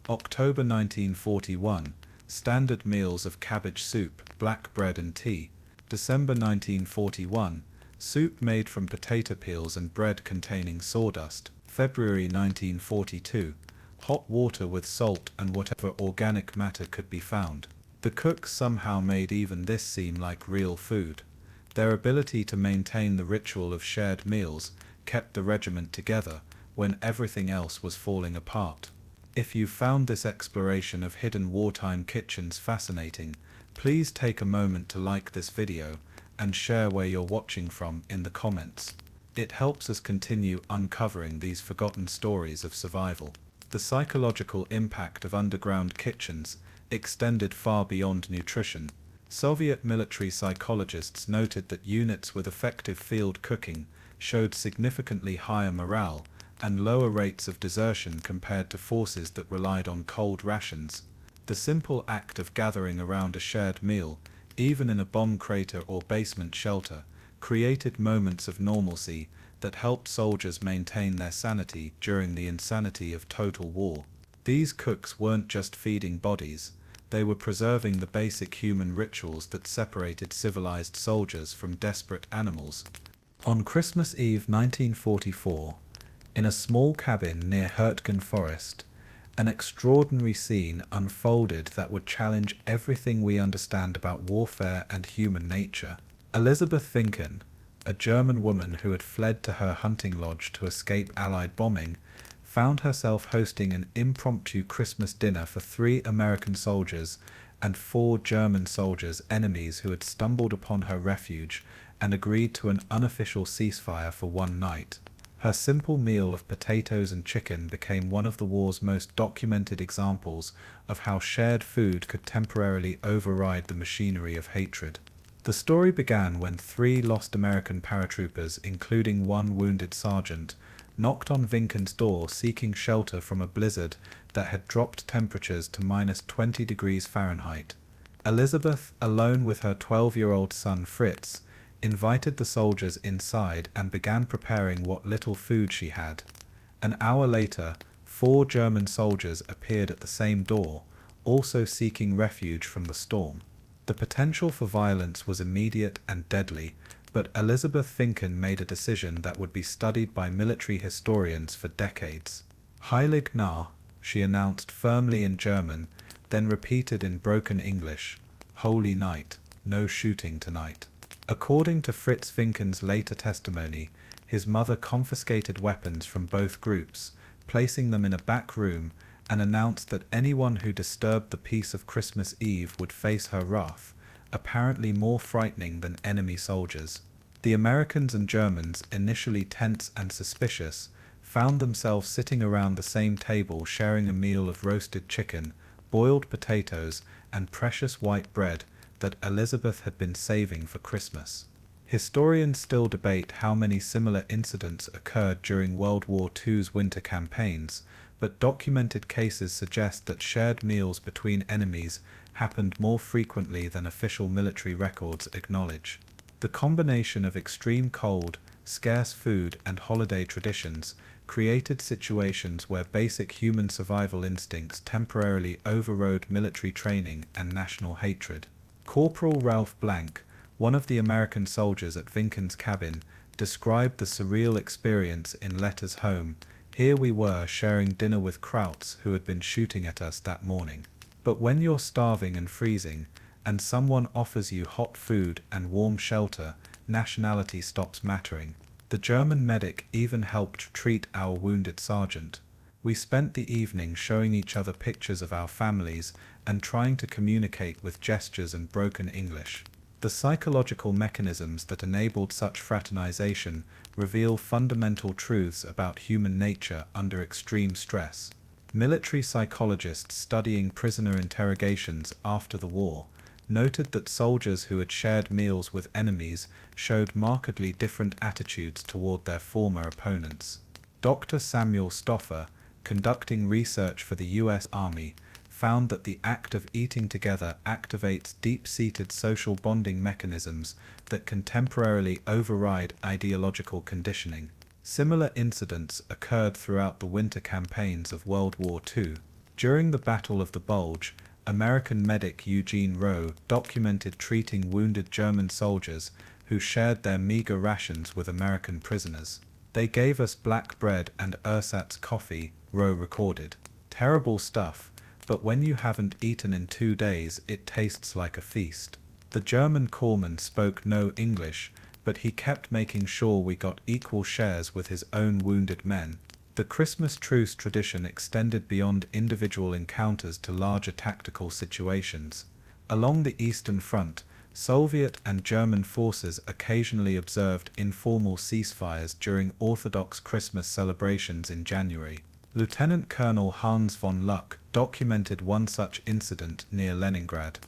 October 1941, standard meals of cabbage soup, black bread and tea. December 1941, soup made from potato peels and bread containing sawdust. February 1942, hot water with salt and whatever organic matter could be found. The cooks somehow made even this seem like real food. Their ability to maintain the ritual of shared meals kept the regiment together when everything else was falling apart. If you found this exploration of hidden wartime kitchens fascinating, please take a moment to like this video and share where you're watching from in the comments. It helps us continue uncovering these forgotten stories of survival. The psychological impact of underground kitchens extended far beyond nutrition. Soviet military psychologists noted that units with effective field cooking showed significantly higher morale and lower rates of desertion compared to forces that relied on cold rations. The simple act of gathering around a shared meal, even in a bomb crater or basement shelter, created moments of normalcy that helped soldiers maintain their sanity during the insanity of total war. These cooks weren't just feeding bodies, they were preserving the basic human rituals that separated civilized soldiers from desperate animals. On Christmas Eve 1944, in a small cabin near Ardennes Forest, an extraordinary scene unfolded that would challenge everything we understand about warfare and human nature. Elizabeth Finken, a German woman who had fled to her hunting lodge to escape Allied bombing, found herself hosting an impromptu Christmas dinner for 3 American soldiers and 4 German soldiers, enemies who had stumbled upon her refuge and agreed to an unofficial ceasefire for one night. Her simple meal of potatoes and chicken became one of the war's most documented examples of how shared food could temporarily override the machinery of hatred. The story began when 3 lost American paratroopers, including 1 wounded sergeant, knocked on Vinken's door seeking shelter from a blizzard that had dropped temperatures to -20 degrees Fahrenheit. Elizabeth, alone with her 12-year-old son Fritz, invited the soldiers inside and began preparing what little food she had. An hour later, 4 German soldiers appeared at the same door, also seeking refuge from the storm. The potential for violence was immediate and deadly, but Elizabeth Finken made a decision that would be studied by military historians for decades. Heilig Nacht, she announced firmly in German, then repeated in broken English, Holy Night, no shooting tonight. According to Fritz Finken's later testimony, his mother confiscated weapons from both groups, placing them in a back room, and announced that anyone who disturbed the peace of Christmas Eve would face her wrath, apparently more frightening than enemy soldiers. The Americans and Germans, initially tense and suspicious, found themselves sitting around the same table sharing a meal of roasted chicken, boiled potatoes, and precious white bread that Elizabeth had been saving for Christmas. Historians still debate how many similar incidents occurred during World War II's winter campaigns, but documented cases suggest that shared meals between enemies happened more frequently than official military records acknowledge. The combination of extreme cold, scarce food, and holiday traditions created situations where basic human survival instincts temporarily overrode military training and national hatred. Corporal Ralph Blank, one of the American soldiers at Vinken's cabin, described the surreal experience in letters home. Here we were sharing dinner with Krauts who had been shooting at us that morning. But when you're starving and freezing, and someone offers you hot food and warm shelter, nationality stops mattering. The German medic even helped treat our wounded sergeant. We spent the evening showing each other pictures of our families and trying to communicate with gestures and broken English. The psychological mechanisms that enabled such fraternization reveal fundamental truths about human nature under extreme stress. Military psychologists studying prisoner interrogations after the war noted that soldiers who had shared meals with enemies showed markedly different attitudes toward their former opponents. Dr. Samuel Stoffer, conducting research for the U.S. Army, found that the act of eating together activates deep-seated social bonding mechanisms that can temporarily override ideological conditioning. Similar incidents occurred throughout the winter campaigns of World War II. During the Battle of the Bulge, American medic Eugene Rowe documented treating wounded German soldiers who shared their meager rations with American prisoners. "They gave us black bread and ersatz coffee," Rowe recorded. "Terrible stuff, but when you haven't eaten in 2 days, it tastes like a feast." The German corpsman spoke no English, but he kept making sure we got equal shares with his own wounded men. The Christmas truce tradition extended beyond individual encounters to larger tactical situations. Along the Eastern Front, Soviet and German forces occasionally observed informal ceasefires during Orthodox Christmas celebrations in January. Lieutenant Colonel Hans von Luck documented one such incident near Leningrad.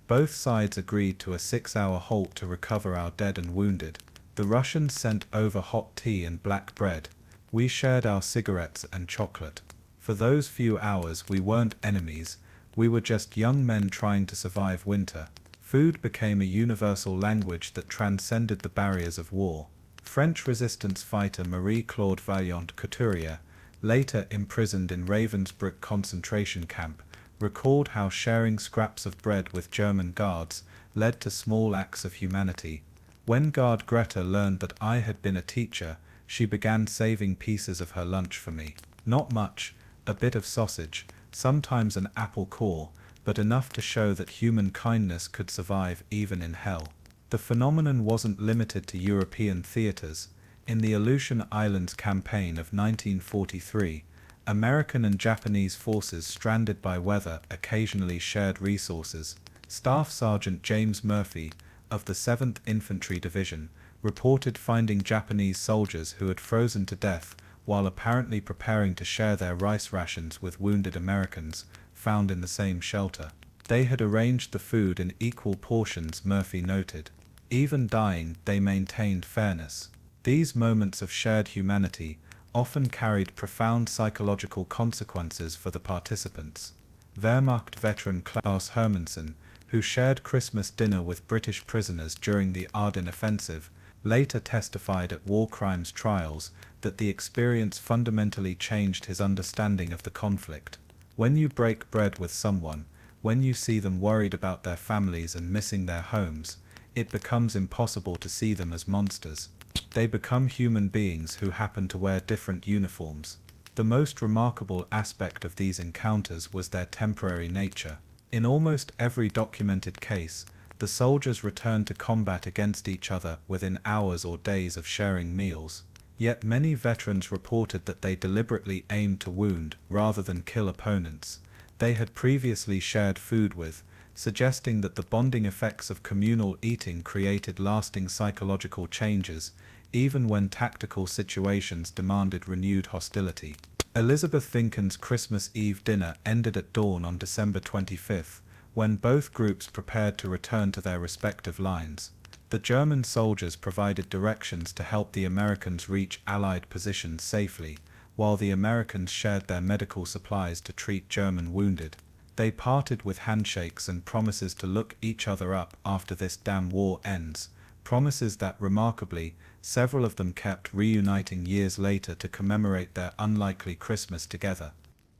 Both sides agreed to a 6-hour halt to recover our dead and wounded. The Russians sent over hot tea and black bread. We shared our cigarettes and chocolate. For those few hours we weren't enemies, we were just young men trying to survive winter. Food became a universal language that transcended the barriers of war. French resistance fighter Marie-Claude Vaillant-Couturier, later imprisoned in Ravensbrück concentration camp, recalled how sharing scraps of bread with German guards led to small acts of humanity. When guard Greta learned that I had been a teacher, she began saving pieces of her lunch for me. Not much, a bit of sausage, sometimes an apple core, but enough to show that human kindness could survive even in hell. The phenomenon wasn't limited to European theaters. In the Aleutian Islands campaign of 1943, American and Japanese forces stranded by weather occasionally shared resources. Staff Sergeant James Murphy, of the 7th Infantry Division, reported finding Japanese soldiers who had frozen to death while apparently preparing to share their rice rations with wounded Americans found in the same shelter. They had arranged the food in equal portions, Murphy noted. Even dying, they maintained fairness. These moments of shared humanity often carried profound psychological consequences for the participants. Wehrmacht veteran Klaus Hermansen, who shared Christmas dinner with British prisoners during the Ardennes offensive, later testified at war crimes trials that the experience fundamentally changed his understanding of the conflict. When you break bread with someone, when you see them worried about their families and missing their homes, it becomes impossible to see them as monsters. They become human beings who happen to wear different uniforms. The most remarkable aspect of these encounters was their temporary nature. In almost every documented case, the soldiers returned to combat against each other within hours or days of sharing meals. Yet many veterans reported that they deliberately aimed to wound rather than kill opponents they had previously shared food with, suggesting that the bonding effects of communal eating created lasting psychological changes, even when tactical situations demanded renewed hostility. Elizabeth Finken's Christmas Eve dinner ended at dawn on December 25th, when both groups prepared to return to their respective lines. The German soldiers provided directions to help the Americans reach Allied positions safely, while the Americans shared their medical supplies to treat German wounded. They parted with handshakes and promises to look each other up after this damn war ends, promises that remarkably, several of them kept reuniting years later to commemorate their unlikely Christmas together.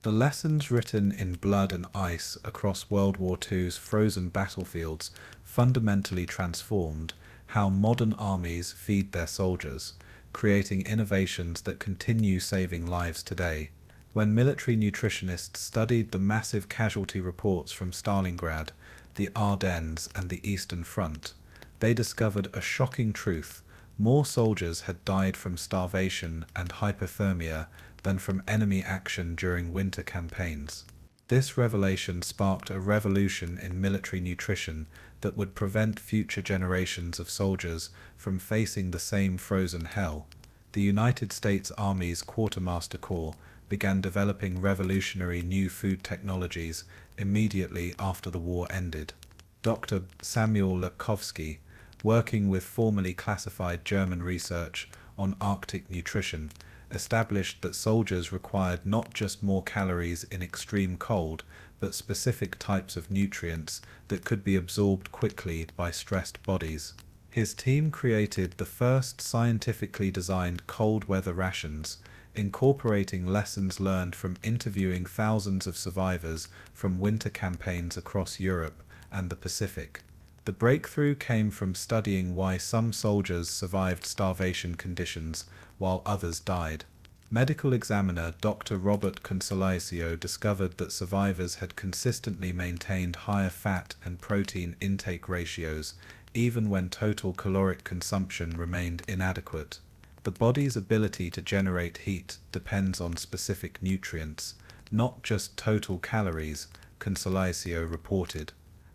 The lessons written in blood and ice across World War II's frozen battlefields fundamentally transformed how modern armies feed their soldiers, creating innovations that continue saving lives today. When military nutritionists studied the massive casualty reports from Stalingrad, the Ardennes, and the Eastern Front, they discovered a shocking truth: more soldiers had died from starvation and hypothermia than from enemy action during winter campaigns. This revelation sparked a revolution in military nutrition that would prevent future generations of soldiers from facing the same frozen hell. The United States Army's Quartermaster Corps began developing revolutionary new food technologies immediately after the war ended. Dr. Samuel Lukowski, working with formerly classified German research on Arctic nutrition, established that soldiers required not just more calories in extreme cold, but specific types of nutrients that could be absorbed quickly by stressed bodies. His team created the first scientifically designed cold weather rations, incorporating lessons learned from interviewing thousands of survivors from winter campaigns across Europe and the Pacific. The breakthrough came from studying why some soldiers survived starvation conditions while others died. Medical examiner Dr. Robert Consolacio discovered that survivors had consistently maintained higher fat and protein intake ratios, even when total caloric consumption remained inadequate. The body's ability to generate heat depends on specific nutrients, not just total calories, Consolacio reported.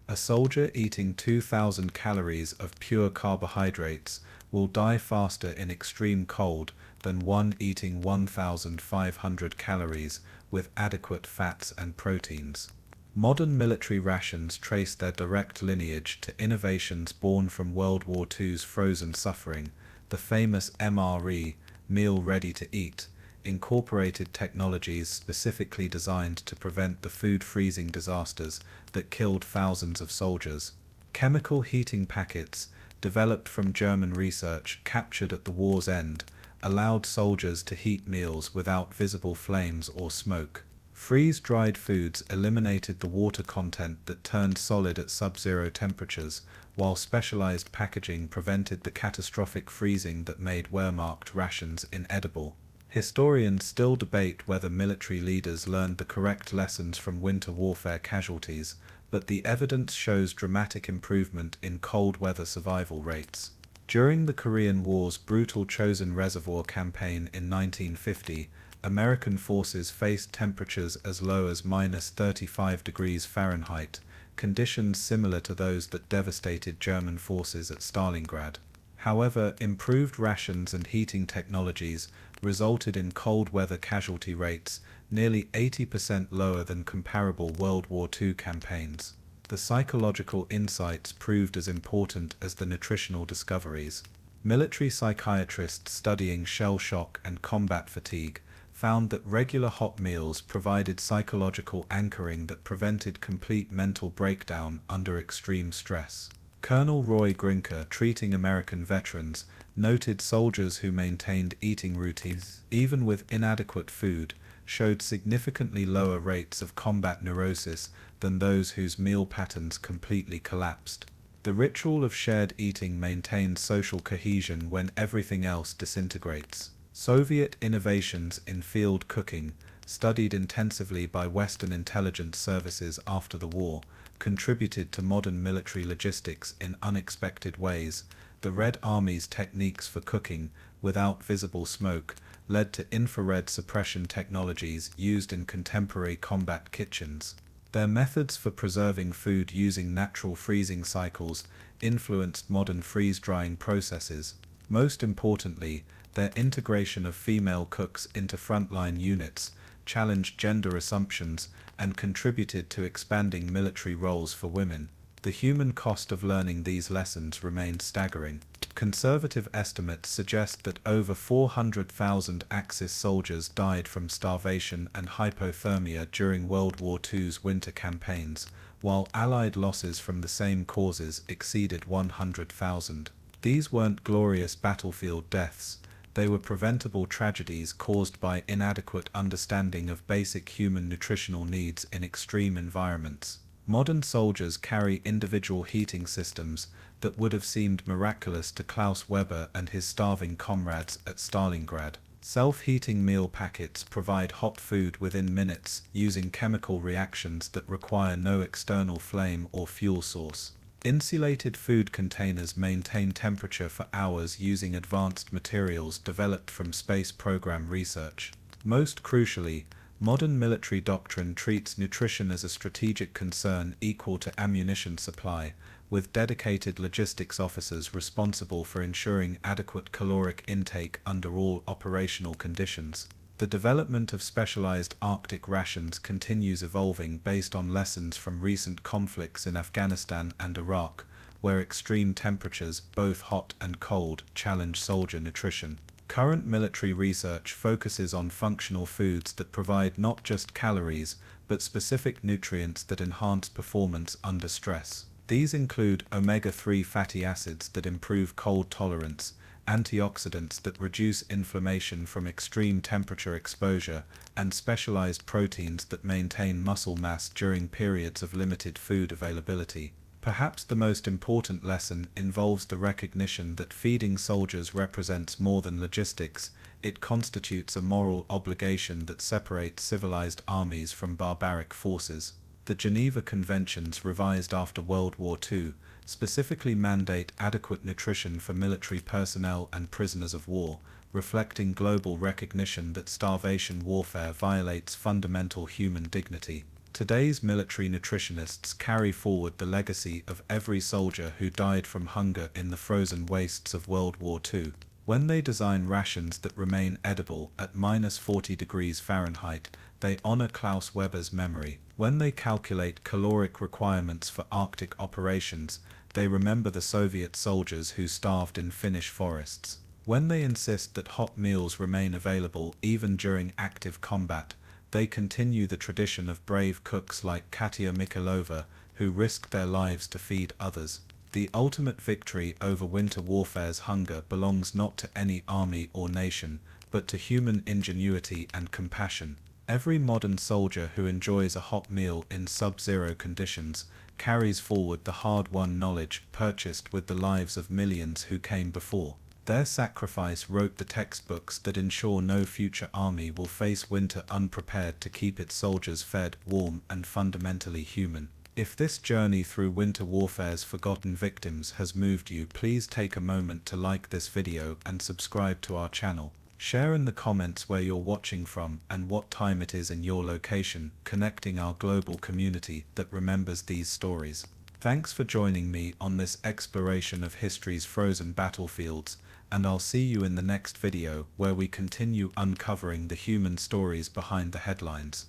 A soldier eating 2,000 calories of pure carbohydrates will die faster in extreme cold than one eating 1,500 calories with adequate fats and proteins. Modern military rations trace their direct lineage to innovations born from World War II's frozen suffering. The famous MRE, meal ready to eat, incorporated technologies specifically designed to prevent the food freezing disasters that killed thousands of soldiers. Chemical heating packets, developed from German research captured at the war's end, allowed soldiers to heat meals without visible flames or smoke. Freeze-dried foods eliminated the water content that turned solid at sub-zero temperatures, while specialized packaging prevented the catastrophic freezing that made Wehrmacht rations inedible. Historians still debate whether military leaders learned the correct lessons from winter warfare casualties, but the evidence shows dramatic improvement in cold weather survival rates. During the Korean War's brutal Chosin Reservoir campaign in 1950, American forces faced temperatures as low as -35 degrees Fahrenheit, conditions similar to those that devastated German forces at Stalingrad. However, improved rations and heating technologies resulted in cold weather casualty rates nearly 80% lower than comparable World War II campaigns. The psychological insights proved as important as the nutritional discoveries. Military psychiatrists studying shell shock and combat fatigue found that regular hot meals provided psychological anchoring that prevented complete mental breakdown under extreme stress. Colonel Roy Grinker, treating American veterans, noted soldiers who maintained eating routines, even with inadequate food, showed significantly lower rates of combat neurosis than those whose meal patterns completely collapsed. The ritual of shared eating maintains social cohesion when everything else disintegrates. Soviet innovations in field cooking, studied intensively by Western intelligence services after the war, contributed to modern military logistics in unexpected ways. The Red Army's techniques for cooking, without visible smoke, led to infrared suppression technologies used in contemporary combat kitchens. Their methods for preserving food using natural freezing cycles influenced modern freeze-drying processes. Most importantly, their integration of female cooks into frontline units challenged gender assumptions and contributed to expanding military roles for women. The human cost of learning these lessons remains staggering. Conservative estimates suggest that over 400,000 Axis soldiers died from starvation and hypothermia during World War II's winter campaigns, while Allied losses from the same causes exceeded 100,000. These weren't glorious battlefield deaths. They were preventable tragedies caused by inadequate understanding of basic human nutritional needs in extreme environments. Modern soldiers carry individual heating systems that would have seemed miraculous to Klaus Weber and his starving comrades at Stalingrad. Self-heating meal packets provide hot food within minutes using chemical reactions that require no external flame or fuel source. Insulated food containers maintain temperature for hours using advanced materials developed from space program research. Most crucially, modern military doctrine treats nutrition as a strategic concern equal to ammunition supply, with dedicated logistics officers responsible for ensuring adequate caloric intake under all operational conditions. The development of specialized Arctic rations continues evolving based on lessons from recent conflicts in Afghanistan and Iraq, where extreme temperatures, both hot and cold, challenge soldier nutrition. Current military research focuses on functional foods that provide not just calories, but specific nutrients that enhance performance under stress. These include omega-3 fatty acids that improve cold tolerance, antioxidants that reduce inflammation from extreme temperature exposure, and specialized proteins that maintain muscle mass during periods of limited food availability. Perhaps the most important lesson involves the recognition that feeding soldiers represents more than logistics. It constitutes a moral obligation that separates civilized armies from barbaric forces. The Geneva Conventions, revised after World War II, specifically mandate adequate nutrition for military personnel and prisoners of war, reflecting global recognition that starvation warfare violates fundamental human dignity. Today's military nutritionists carry forward the legacy of every soldier who died from hunger in the frozen wastes of World War II. When they design rations that remain edible at -40 degrees Fahrenheit, they honor Klaus Weber's memory. When they calculate caloric requirements for Arctic operations, they remember the Soviet soldiers who starved in Finnish forests. When they insist that hot meals remain available even during active combat, they continue the tradition of brave cooks like Katia Mikhailova, who risked their lives to feed others. The ultimate victory over winter warfare's hunger belongs not to any army or nation, but to human ingenuity and compassion. Every modern soldier who enjoys a hot meal in sub-zero conditions carries forward the hard-won knowledge purchased with the lives of millions who came before. Their sacrifice wrote the textbooks that ensure no future army will face winter unprepared to keep its soldiers fed, warm, and fundamentally human. If this journey through winter warfare's forgotten victims has moved you, please take a moment to like this video and subscribe to our channel. Share in the comments where you're watching from and what time it is in your location, connecting our global community that remembers these stories. Thanks for joining me on this exploration of history's frozen battlefields, and I'll see you in the next video where we continue uncovering the human stories behind the headlines.